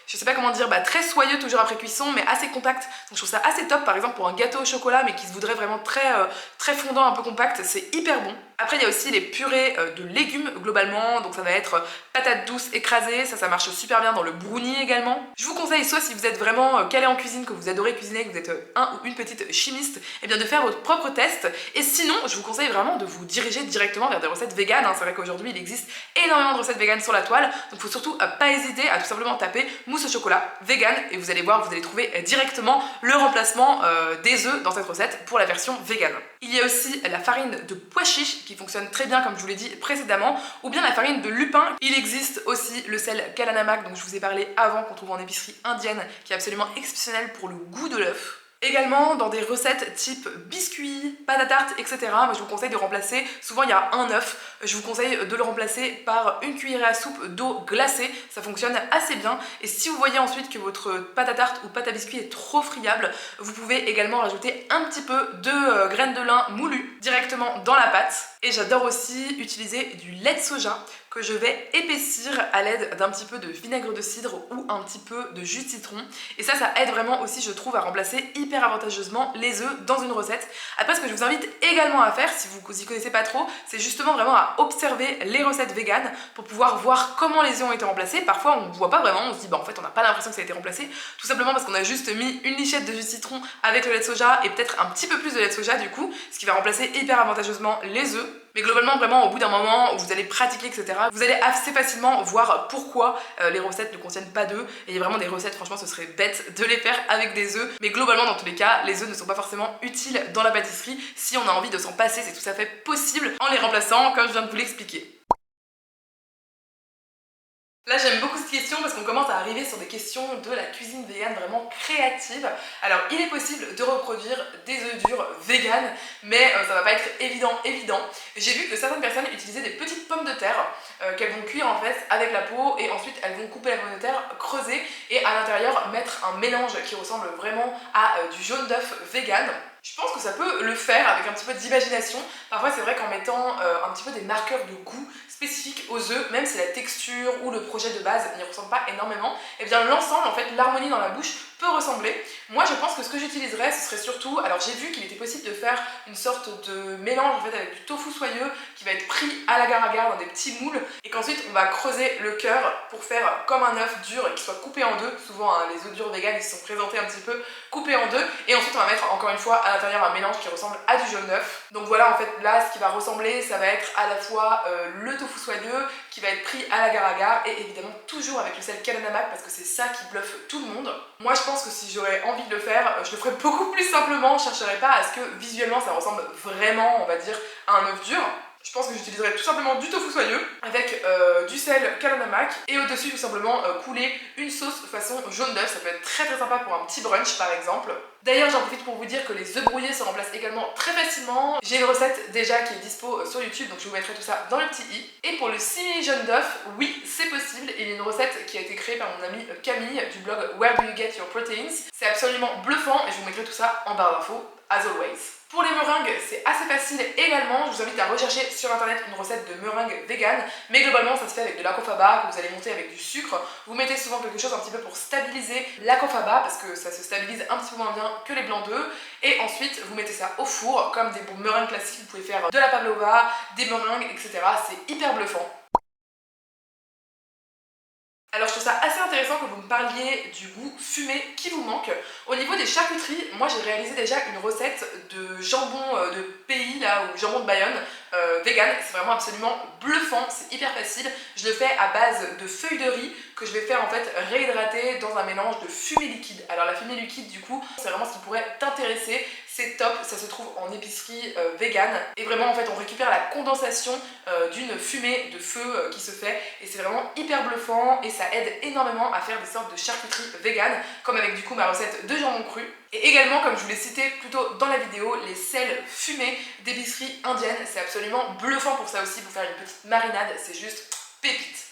je sais pas comment dire, très soyeux toujours après cuisson, mais assez compact. Donc je trouve ça assez top, par exemple pour un gâteau au chocolat, mais qui se voudrait vraiment très fondant, un peu compact, c'est hyper bon. Après, il y a aussi les purées de légumes globalement, donc ça va être patates douces écrasées, ça marche super bien dans le brownie également. Je vous conseille, soit si vous êtes vraiment calé en cuisine, que vous adorez cuisiner, que vous êtes un ou une petite chimiste, et bien de faire votre propre test. Et sinon, je vous conseille vraiment de vous diriger directement vers des recettes véganes. C'est vrai qu'aujourd'hui, il existe énormément de recettes véganes sur la toile, donc il faut surtout pas hésiter à tout simplement taper mousse au chocolat vegan, et vous allez voir, vous allez trouver directement le remplacement des œufs dans cette recette pour la version végane. Il y a aussi la farine de pois chiches qui fonctionne très bien comme je vous l'ai dit précédemment, ou bien la farine de lupin. Il existe aussi le sel Kalanamak dont je vous ai parlé avant, qu'on trouve en épicerie indienne, qui est absolument exceptionnel pour le goût de l'œuf. Également dans des recettes type biscuits, pâte à tarte, etc. Moi je vous conseille de remplacer, souvent il y a un œuf, je vous conseille de le remplacer par une cuillerée à soupe d'eau glacée, ça fonctionne assez bien. Et si vous voyez ensuite que votre pâte à tarte ou pâte à biscuit est trop friable, vous pouvez également rajouter un petit peu de graines de lin moulues directement dans la pâte. Et j'adore aussi utiliser du lait de soja que je vais épaissir à l'aide d'un petit peu de vinaigre de cidre ou un petit peu de jus de citron. Et ça aide vraiment aussi, je trouve, à remplacer hyper avantageusement les œufs dans une recette. Après, ce que je vous invite également à faire, si vous n'y connaissez pas trop, c'est justement vraiment à observer les recettes véganes pour pouvoir voir comment les œufs ont été remplacés. Parfois, on ne voit pas vraiment, on se dit, en fait, on n'a pas l'impression que ça a été remplacé, tout simplement parce qu'on a juste mis une lichette de jus de citron avec le lait de soja et peut-être un petit peu plus de lait de soja du coup, ce qui va remplacer hyper avantageusement les œufs. Mais globalement, vraiment, au bout d'un moment où vous allez pratiquer, etc., vous allez assez facilement voir pourquoi les recettes ne contiennent pas d'œufs. Et il y a vraiment des recettes, franchement, ce serait bête de les faire avec des œufs. Mais globalement, dans tous les cas, les œufs ne sont pas forcément utiles dans la pâtisserie. Si on a envie de s'en passer, c'est tout à fait possible en les remplaçant, comme je viens de vous l'expliquer. Là j'aime beaucoup cette question parce qu'on commence à arriver sur des questions de la cuisine végane vraiment créative. Alors il est possible de reproduire des œufs durs véganes, mais ça va pas être évident. J'ai vu que certaines personnes utilisaient des petites pommes de terre qu'elles vont cuire en fait avec la peau et ensuite elles vont couper la pomme de terre, creuser et à l'intérieur mettre un mélange qui ressemble vraiment à du jaune d'œuf vegan. Je pense que ça peut le faire avec un petit peu d'imagination. Parfois c'est vrai qu'en mettant un petit peu des marqueurs de goût spécifiques aux œufs, même si la texture ou le projet de base n'y ressemble pas énormément, et bien l'ensemble, en fait, l'harmonie dans la bouche peut ressembler. Moi je pense que ce que j'utiliserais ce serait surtout, alors j'ai vu qu'il était possible de faire une sorte de mélange en fait avec du tofu soyeux qui va être pris à l'agar-agar dans des petits moules et qu'ensuite on va creuser le cœur pour faire comme un œuf dur et qui soit coupé en deux. Souvent hein, les œufs durs véganes ils sont présentés un petit peu coupés en deux et ensuite on va mettre encore une fois à l'intérieur un mélange qui ressemble à du jaune d'œuf. Donc voilà en fait là ce qui va ressembler ça va être à la fois le tofu soyeux qui va être pris à l'agar-agar et évidemment toujours avec le sel Kalanamak parce que c'est ça qui bluffe tout le monde. Moi je pense que si j'aurais envie de le faire, je le ferais beaucoup plus simplement, je chercherais pas à ce que visuellement ça ressemble vraiment, on va dire, à un œuf dur. Je pense que j'utiliserais tout simplement du tofu soyeux avec du sel Kalanamak et au-dessus tout simplement couler une sauce façon jaune d'œuf. Ça peut être très sympa pour un petit brunch par exemple. D'ailleurs j'en profite pour vous dire que les œufs brouillés se remplacent également très facilement. J'ai une recette déjà qui est dispo sur YouTube donc je vous mettrai tout ça dans le petit i. Et pour le simili jaune d'œuf, oui c'est possible. Il y a une recette qui a été créée par mon amie Camille du blog Where Do You Get Your Proteins. C'est absolument bluffant et je vous mettrai tout ça en barre d'infos as always. Pour les meringues, c'est assez facile également. Je vous invite à rechercher sur internet une recette de meringue vegan, mais globalement ça se fait avec de l'aquafaba que vous allez monter avec du sucre. Vous mettez souvent quelque chose un petit peu pour stabiliser l'aquafaba parce que ça se stabilise un petit peu moins bien que les blancs d'œufs. Et ensuite vous mettez ça au four comme des meringues classiques. Vous pouvez faire de la pavlova, des meringues, etc. C'est hyper bluffant. Alors je trouve ça assez intéressant que vous me parliez du goût fumé qui vous manque. Au niveau des charcuteries, moi j'ai réalisé déjà une recette de jambon de pays là, ou jambon de Bayonne, vegan. C'est vraiment absolument bluffant, c'est hyper facile. Je le fais à base de feuilles de riz que je vais faire en fait réhydrater dans un mélange de fumée liquide. Alors la fumée liquide du coup, c'est vraiment ce qui pourrait t'intéresser. C'est top, ça se trouve en épicerie vegan. Et vraiment en fait on récupère la condensation d'une fumée de feu qui se fait. Et c'est vraiment hyper bluffant et ça aide énormément à faire des sortes de charcuteries vegan, comme avec du coup ma recette de jambon cru. Et également, comme je vous l'ai cité plus tôt dans la vidéo, les sels fumés d'épicerie indienne. C'est absolument bluffant pour ça aussi, pour faire une petite marinade, c'est juste pépite.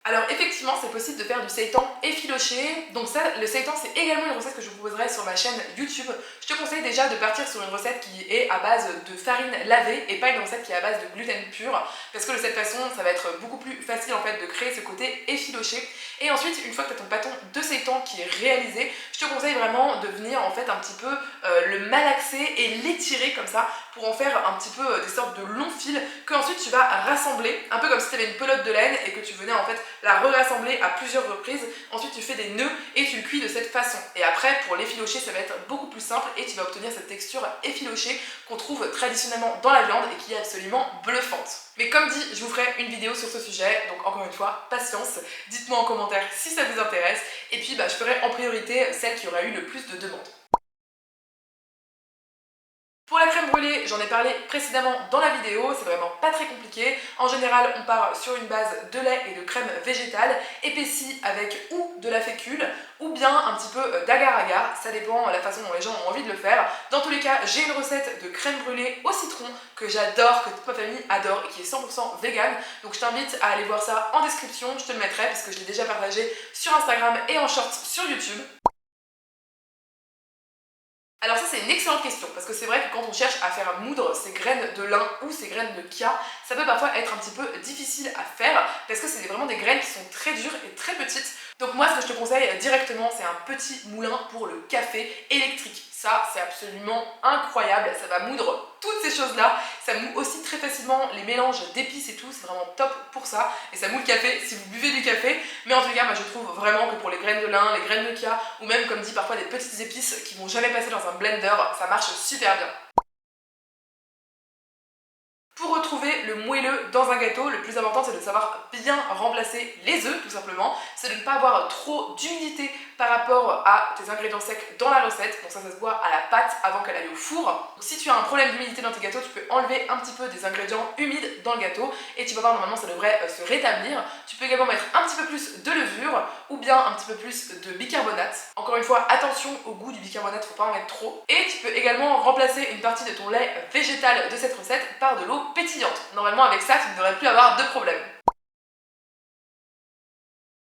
Alors effectivement, c'est possible de faire du seitan effiloché. Donc ça, le seitan, c'est également une recette que je vous proposerai sur ma chaîne YouTube. Je te conseille déjà de partir sur une recette qui est à base de farine lavée et pas une recette qui est à base de gluten pur, parce que de cette façon, ça va être beaucoup plus facile en fait de créer ce côté effiloché. Et ensuite, une fois que tu as ton pâton de seitan qui est réalisé, je te conseille vraiment de venir en fait un petit peu le malaxer et l'étirer comme ça pour en faire un petit peu des sortes de longs fils que ensuite tu vas rassembler, un peu comme si tu avais une pelote de laine et que tu venais en fait la rassembler à plusieurs reprises. Ensuite tu fais des nœuds et tu le cuis de cette façon. Et après pour l'effilocher ça va être beaucoup plus simple et tu vas obtenir cette texture effilochée qu'on trouve traditionnellement dans la viande et qui est absolument bluffante. Mais comme dit, je vous ferai une vidéo sur ce sujet, donc encore une fois, patience. Dites-moi en commentaire si ça vous intéresse et puis je ferai en priorité celle qui aura eu le plus de demandes. Pour la crème brûlée, j'en ai parlé précédemment dans la vidéo, c'est vraiment pas très compliqué. En général, on part sur une base de lait et de crème végétale, épaissie avec ou de la fécule, ou bien un petit peu d'agar-agar, ça dépend de la façon dont les gens ont envie de le faire. Dans tous les cas, j'ai une recette de crème brûlée au citron que j'adore, que toute ma famille adore et qui est 100% vegan. Donc je t'invite à aller voir ça en description, je te le mettrai parce que je l'ai déjà partagé sur Instagram et en short sur YouTube. Alors ça c'est une excellente question parce que c'est vrai que quand on cherche à faire moudre ces graines de lin ou ces graines de chia, ça peut parfois être un petit peu difficile à faire parce que c'est vraiment des graines qui sont très dures et très petites. Donc moi ce que je te conseille directement c'est un petit moulin pour le café électrique. Ça c'est absolument incroyable, ça va moudre toutes ces choses là, ça moud aussi très facilement les mélanges d'épices et tout, c'est vraiment top pour ça et ça moud le café si vous buvez du café. Mais en tout cas moi je trouve vraiment que pour les graines de lin, les graines de chia ou même comme dit parfois des petites épices qui vont jamais passer dans un blender, ça marche super bien. Pour retrouver le moelleux dans un gâteau, le plus important c'est de savoir bien remplacer les œufs tout simplement, c'est de ne pas avoir trop d'humidité par rapport à tes ingrédients secs dans la recette, donc ça se voit à la pâte avant qu'elle aille au four. Donc, si tu as un problème d'humidité dans tes gâteaux, tu peux enlever un petit peu des ingrédients humides dans le gâteau et tu vas voir normalement ça devrait se rétablir. Tu peux également mettre un petit peu plus de levure ou bien un petit peu plus de bicarbonate. Encore une fois, attention au goût du bicarbonate, faut pas en mettre trop. Et tu peux également remplacer une partie de ton lait végétal de cette recette par de l'eau pétillante. Normalement avec ça, tu ne devrais plus avoir de problème.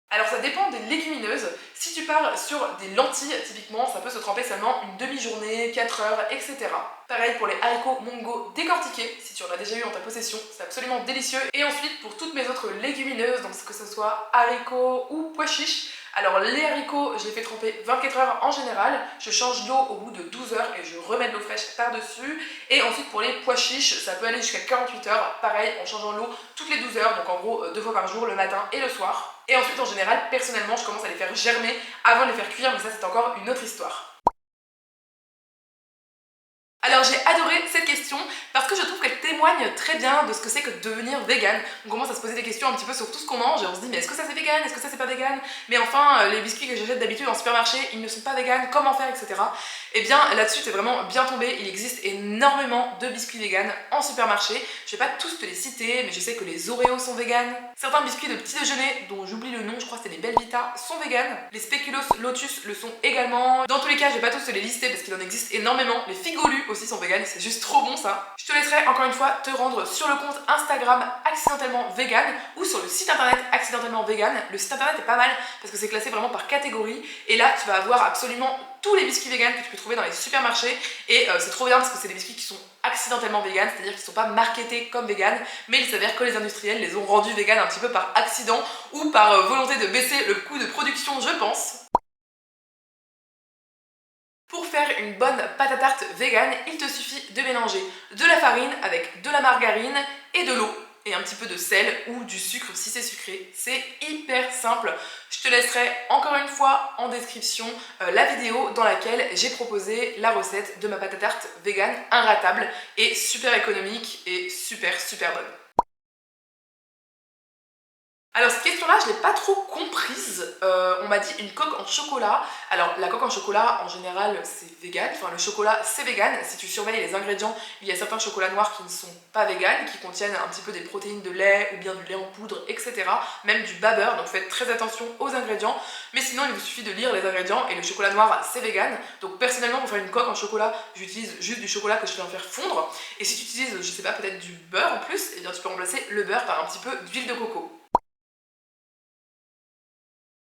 Alors ça dépend des légumineuses. Si tu pars sur des lentilles, typiquement, ça peut se tremper seulement une demi-journée, 4 heures, etc. Pareil pour les haricots mongo décortiqués, si tu en as déjà eu en ta possession, c'est absolument délicieux. Et ensuite pour toutes mes autres légumineuses, donc que ce soit haricots ou pois chiches, alors les haricots, je les fais tremper 24 heures en général, je change l'eau au bout de 12 heures et je remets de l'eau fraîche par-dessus. Et ensuite pour les pois chiches, ça peut aller jusqu'à 48 heures, pareil en changeant l'eau toutes les 12 heures, donc en gros 2 fois par jour, le matin et le soir. Et ensuite en général, personnellement, je commence à les faire germer avant de les faire cuire, mais ça c'est encore une autre histoire. Alors j'ai adoré cette question parce que je trouve qu'elle témoigne très bien de ce que c'est que devenir vegan. On commence à se poser des questions un petit peu sur tout ce qu'on mange et on se dit mais est-ce que ça c'est vegan, est-ce que ça c'est pas vegan, mais enfin les biscuits que j'achète d'habitude en supermarché ils ne sont pas vegan, comment faire, etc. Et bien là-dessus t'es vraiment bien tombé, il existe énormément de biscuits vegan en supermarché. Je vais pas tous te les citer mais je sais que les Oreos sont vegan, certains biscuits de petit déjeuner dont j'oublie le nom, je crois que c'est les Belvita, sont vegan, les Speculoos Lotus le sont également. Dans tous les cas je vais pas tous te les lister parce qu'il en existe énormément, les Figolus aussi sont vegan, c'est juste trop bon ça. Je te laisserai encore une fois te rendre sur le compte Instagram accidentellement vegan ou sur le site internet accidentellement vegan. Le site internet est pas mal parce que c'est classé vraiment par catégorie et là tu vas avoir absolument tous les biscuits vegan que tu peux trouver dans les supermarchés et c'est trop bien parce que c'est des biscuits qui sont accidentellement vegan, c'est-à-dire qu'ils ne sont pas marketés comme vegan, mais il s'avère que les industriels les ont rendus vegan un petit peu par accident ou par volonté de baisser le coût de production, je pense. Pour faire une bonne pâte à tarte vegan, il te suffit de mélanger de la farine avec de la margarine et de l'eau. et un petit peu de sel ou du sucre si c'est sucré. C'est hyper simple. Je te laisserai encore une fois en description la vidéo dans laquelle j'ai proposé la recette de ma pâte à tarte vegan inratable et super économique et super bonne. Alors cette question-là, je l'ai pas trop comprise. On m'a dit une coque en chocolat. Alors la coque en chocolat, en général, c'est vegan. Enfin, le chocolat, c'est vegan. Si tu surveilles les ingrédients, il y a certains chocolats noirs qui ne sont pas vegan, qui contiennent un petit peu des protéines de lait ou bien du lait en poudre, etc. Même du bas beurre. Donc faites très attention aux ingrédients. Mais sinon, il vous suffit de lire les ingrédients et le chocolat noir, c'est vegan. Donc personnellement, pour faire une coque en chocolat, j'utilise juste du chocolat que je viens faire fondre. Et si tu utilises, je sais pas, peut-être du beurre en plus, eh bien tu peux remplacer le beurre par un petit peu d'huile de coco.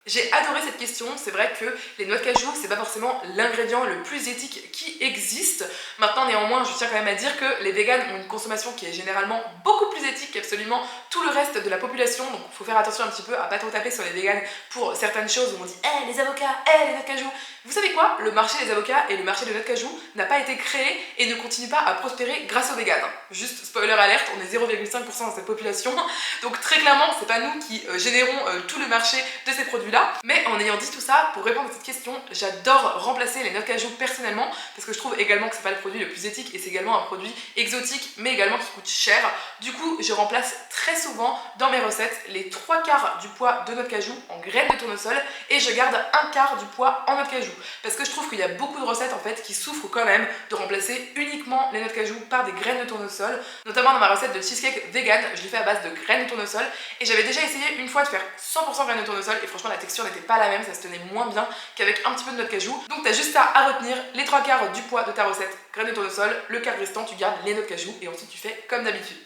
J'ai adoré cette question, c'est vrai que les noix de cajou, c'est pas forcément l'ingrédient le plus éthique qui existe. Maintenant, néanmoins, je tiens quand même à dire que les véganes ont une consommation qui est généralement beaucoup plus éthique qu'absolument tout le reste de la population. Donc, il faut faire attention un petit peu à pas trop taper sur les véganes pour certaines choses où on dit « Eh, les avocats, eh, les noix de cajou !» Vous savez quoi? Le marché des avocats et le marché des noix de cajou n'a pas été créé et ne continue pas à prospérer grâce aux véganes. Juste spoiler alerte, on est 0,5% de cette population. Donc, très clairement, c'est pas nous qui générons tout le marché de ces produits-là. Mais en ayant dit tout ça, pour répondre à cette question, j'adore remplacer les noix de cajou personnellement parce que je trouve également que c'est pas le produit le plus éthique et c'est également un produit exotique mais également qui coûte cher. Du coup, je remplace très souvent dans mes recettes les 3/4 du poids de noix de cajou en graines de tournesol et je garde 1/4 du poids en noix de cajou parce que je trouve qu'il y a beaucoup de recettes en fait qui souffrent quand même de remplacer uniquement les noix de cajou par des graines de tournesol, notamment dans ma recette de cheesecake vegan, je l'ai fait à base de graines de tournesol et j'avais déjà essayé une fois de faire 100% graines de tournesol et franchement la texture n'était pas la même, ça se tenait moins bien qu'avec un petit peu de noix de cajou. Donc t'as juste à retenir les 3/4 du poids de ta recette graines de tournesol, le quart restant tu gardes les noix de cajou et ensuite tu fais comme d'habitude.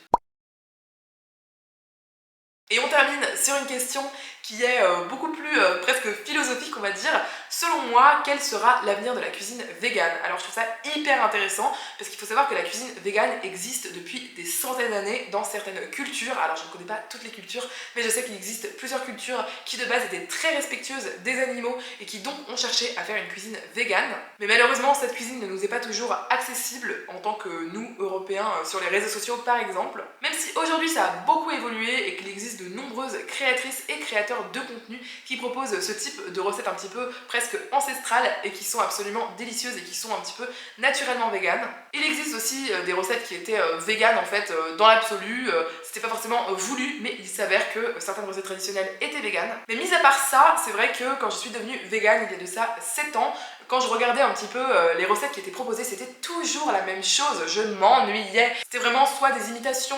Et on termine sur une question qui est beaucoup plus presque philosophique on va dire. Selon moi, quel sera l'avenir de la cuisine végane? Alors je trouve ça hyper intéressant parce qu'il faut savoir que la cuisine végane existe depuis des centaines d'années dans certaines cultures. Alors je ne connais pas toutes les cultures, mais je sais qu'il existe plusieurs cultures qui de base étaient très respectueuses des animaux et qui donc ont cherché à faire une cuisine végane. Mais malheureusement, cette cuisine ne nous est pas toujours accessible en tant que nous, Européens, sur les réseaux sociaux par exemple. Même si aujourd'hui ça a beaucoup évolué et qu'il existe de nombreuses créatrices et créateurs de contenu qui proposent ce type de recettes un petit peu presque ancestrales et qui sont absolument délicieuses et qui sont un petit peu naturellement véganes. Il existe aussi des recettes qui étaient véganes en fait dans l'absolu, c'était pas forcément voulu mais il s'avère que certaines recettes traditionnelles étaient véganes. Mais mis à part ça, c'est vrai que quand je suis devenue végane il y a de ça 7 ans, quand je regardais un petit peu les recettes qui étaient proposées, c'était toujours la même chose, je m'ennuyais. C'était vraiment soit des imitations,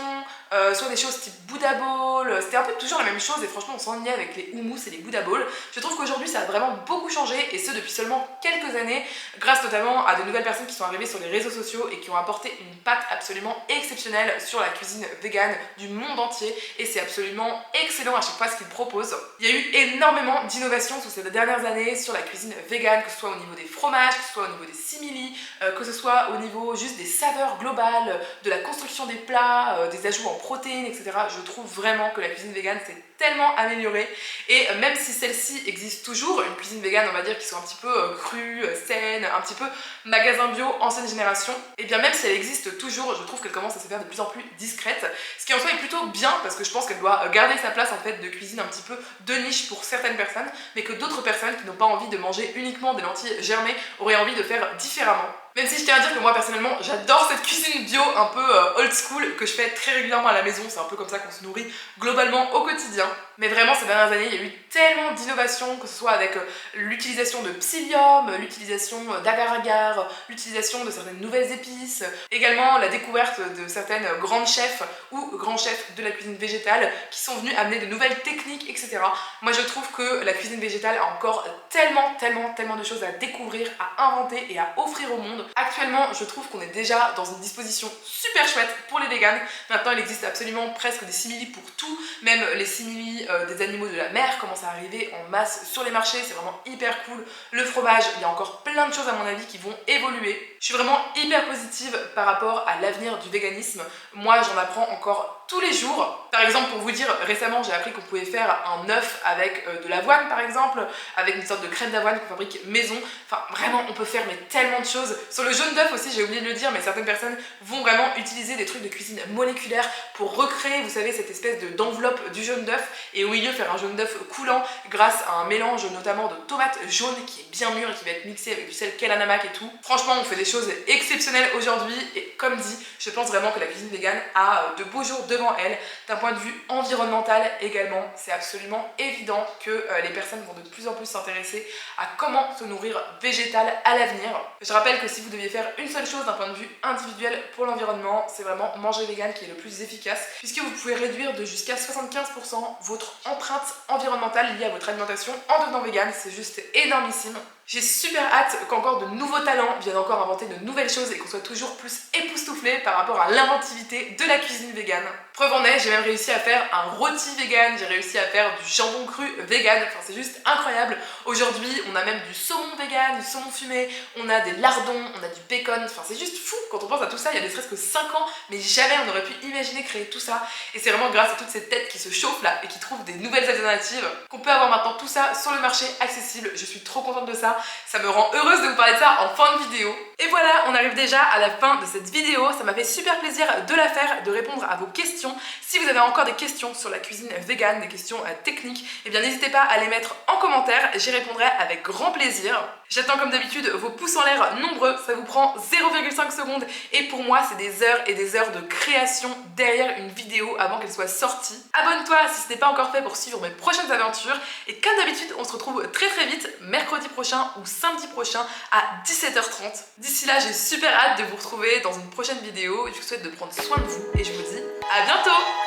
soit des choses type Buddha Bowl, c'était un peu toujours la même chose et franchement on s'ennuyait avec les houmous et les Buddha Bowl. Je trouve qu'aujourd'hui ça a vraiment beaucoup changé et ce depuis seulement quelques années, grâce notamment à de nouvelles personnes qui sont arrivées sur les réseaux sociaux et qui ont apporté une patte absolument exceptionnelle sur la cuisine végane du monde entier et c'est absolument excellent à chaque fois ce qu'ils proposent. Il y a eu énormément d'innovations sur ces dernières années sur la cuisine végane, que ce soit au niveau des fromages, que ce soit au niveau des simili, que ce soit au niveau juste des saveurs globales, de la construction des plats, des ajouts en protéines, etc. Je trouve vraiment que la cuisine végane s'est tellement améliorée et même si celle-ci existe toujours, une cuisine végane on va dire qui soit un petit peu crue, saine, un petit peu magasin bio ancienne génération, et bien même si elle existe toujours, je trouve qu'elle commence à se faire de plus en plus discrète, ce qui en soi est plutôt bien parce que je pense qu'elle doit garder sa place en fait de cuisine un petit peu de niche pour certaines personnes, mais que d'autres personnes qui n'ont pas envie de manger uniquement des lentilles germées auraient envie de faire différemment. Même si je tiens à dire que moi personnellement j'adore cette cuisine bio un peu old school que je fais très régulièrement à la maison, c'est un peu comme ça qu'on se nourrit globalement au quotidien. Mais vraiment ces dernières années il y a eu tellement d'innovations, que ce soit avec l'utilisation de psyllium, l'utilisation d'agar-agar, l'utilisation de certaines nouvelles épices, également la découverte de certaines grandes chefs ou grands chefs de la cuisine végétale qui sont venus amener de nouvelles techniques, etc. Moi je trouve que la cuisine végétale a encore tellement de choses à découvrir, à inventer et à offrir au monde. Actuellement, je trouve qu'on est déjà dans une disposition super chouette pour les véganes. Maintenant, il existe absolument presque des simili pour tout. Même les simili des animaux de la mer commencent à arriver en masse sur les marchés. C'est vraiment hyper cool. Le fromage, il y a encore plein de choses à mon avis qui vont évoluer. Je Je suis vraiment hyper positive par rapport à l'avenir du véganisme. Moi, j'en apprends encore tous les jours. Par exemple, pour vous dire, récemment, j'ai appris qu'on pouvait faire un œuf avec de l'avoine, par exemple, avec une sorte de crème d'avoine qu'on fabrique maison. Enfin, vraiment, on peut faire mais tellement de choses. Sur le jaune d'œuf aussi, j'ai oublié de le dire, mais certaines personnes vont vraiment utiliser des trucs de cuisine moléculaire pour recréer, vous savez, cette espèce d'enveloppe du jaune d'œuf et au milieu faire un jaune d'œuf coulant grâce à un mélange notamment de tomates jaunes qui est bien mûr et qui va être mixé avec du sel Kalanamak et tout. Franchement, on fait des choses exceptionnelles aujourd'hui et comme dit, je pense vraiment que la cuisine végane a de beaux jours devant elle. D'un point de vue environnemental également, c'est absolument évident que les personnes vont de plus en plus s'intéresser à comment se nourrir végétal à l'avenir. Je rappelle que si vous deviez faire une seule chose d'un point de vue individuel pour l'environnement, c'est vraiment manger vegan qui est le plus efficace puisque vous pouvez réduire de jusqu'à 75% votre empreinte environnementale liée à votre alimentation en devenant vegan. C'est juste énormissime. J'ai super hâte qu'encore de nouveaux talents viennent encore inventer de nouvelles choses et qu'on soit toujours plus époustouflé par rapport à l'inventivité de la cuisine végane. Preuve en est, j'ai même réussi à faire un rôti vegan, j'ai réussi à faire du jambon cru vegan, enfin c'est juste incroyable. Aujourd'hui, on a même du saumon vegan, du saumon fumé, on a des lardons, on a du bacon, enfin c'est juste fou quand on pense à tout ça. Il y a ne serait-ce que 5 ans, mais jamais on aurait pu imaginer créer tout ça. Et c'est vraiment grâce à toutes ces têtes qui se chauffent là et qui trouvent des nouvelles alternatives qu'on peut avoir maintenant tout ça sur le marché accessible. Je suis trop contente de ça. Ça me rend heureuse de vous parler de ça en fin de vidéo. Et voilà, on arrive déjà à la fin de cette vidéo. Ça m'a fait super plaisir de la faire, de répondre à vos questions. Si vous avez encore des questions sur la cuisine végane, des questions techniques, eh bien n'hésitez pas à les mettre en commentaire. J'y répondrai avec grand plaisir. J'attends comme d'habitude vos pouces en l'air nombreux. Ça vous prend 0,5 secondes. Et pour moi, c'est des heures et des heures de création derrière une vidéo avant qu'elle soit sortie. Abonne-toi si ce n'est pas encore fait pour suivre mes prochaines aventures. Et comme d'habitude, on se retrouve très très vite, mercredi prochain ou samedi prochain à 17h30. D'ici là, j'ai super hâte de vous retrouver dans une prochaine vidéo. Je vous souhaite de prendre soin de vous et je vous dis à bientôt!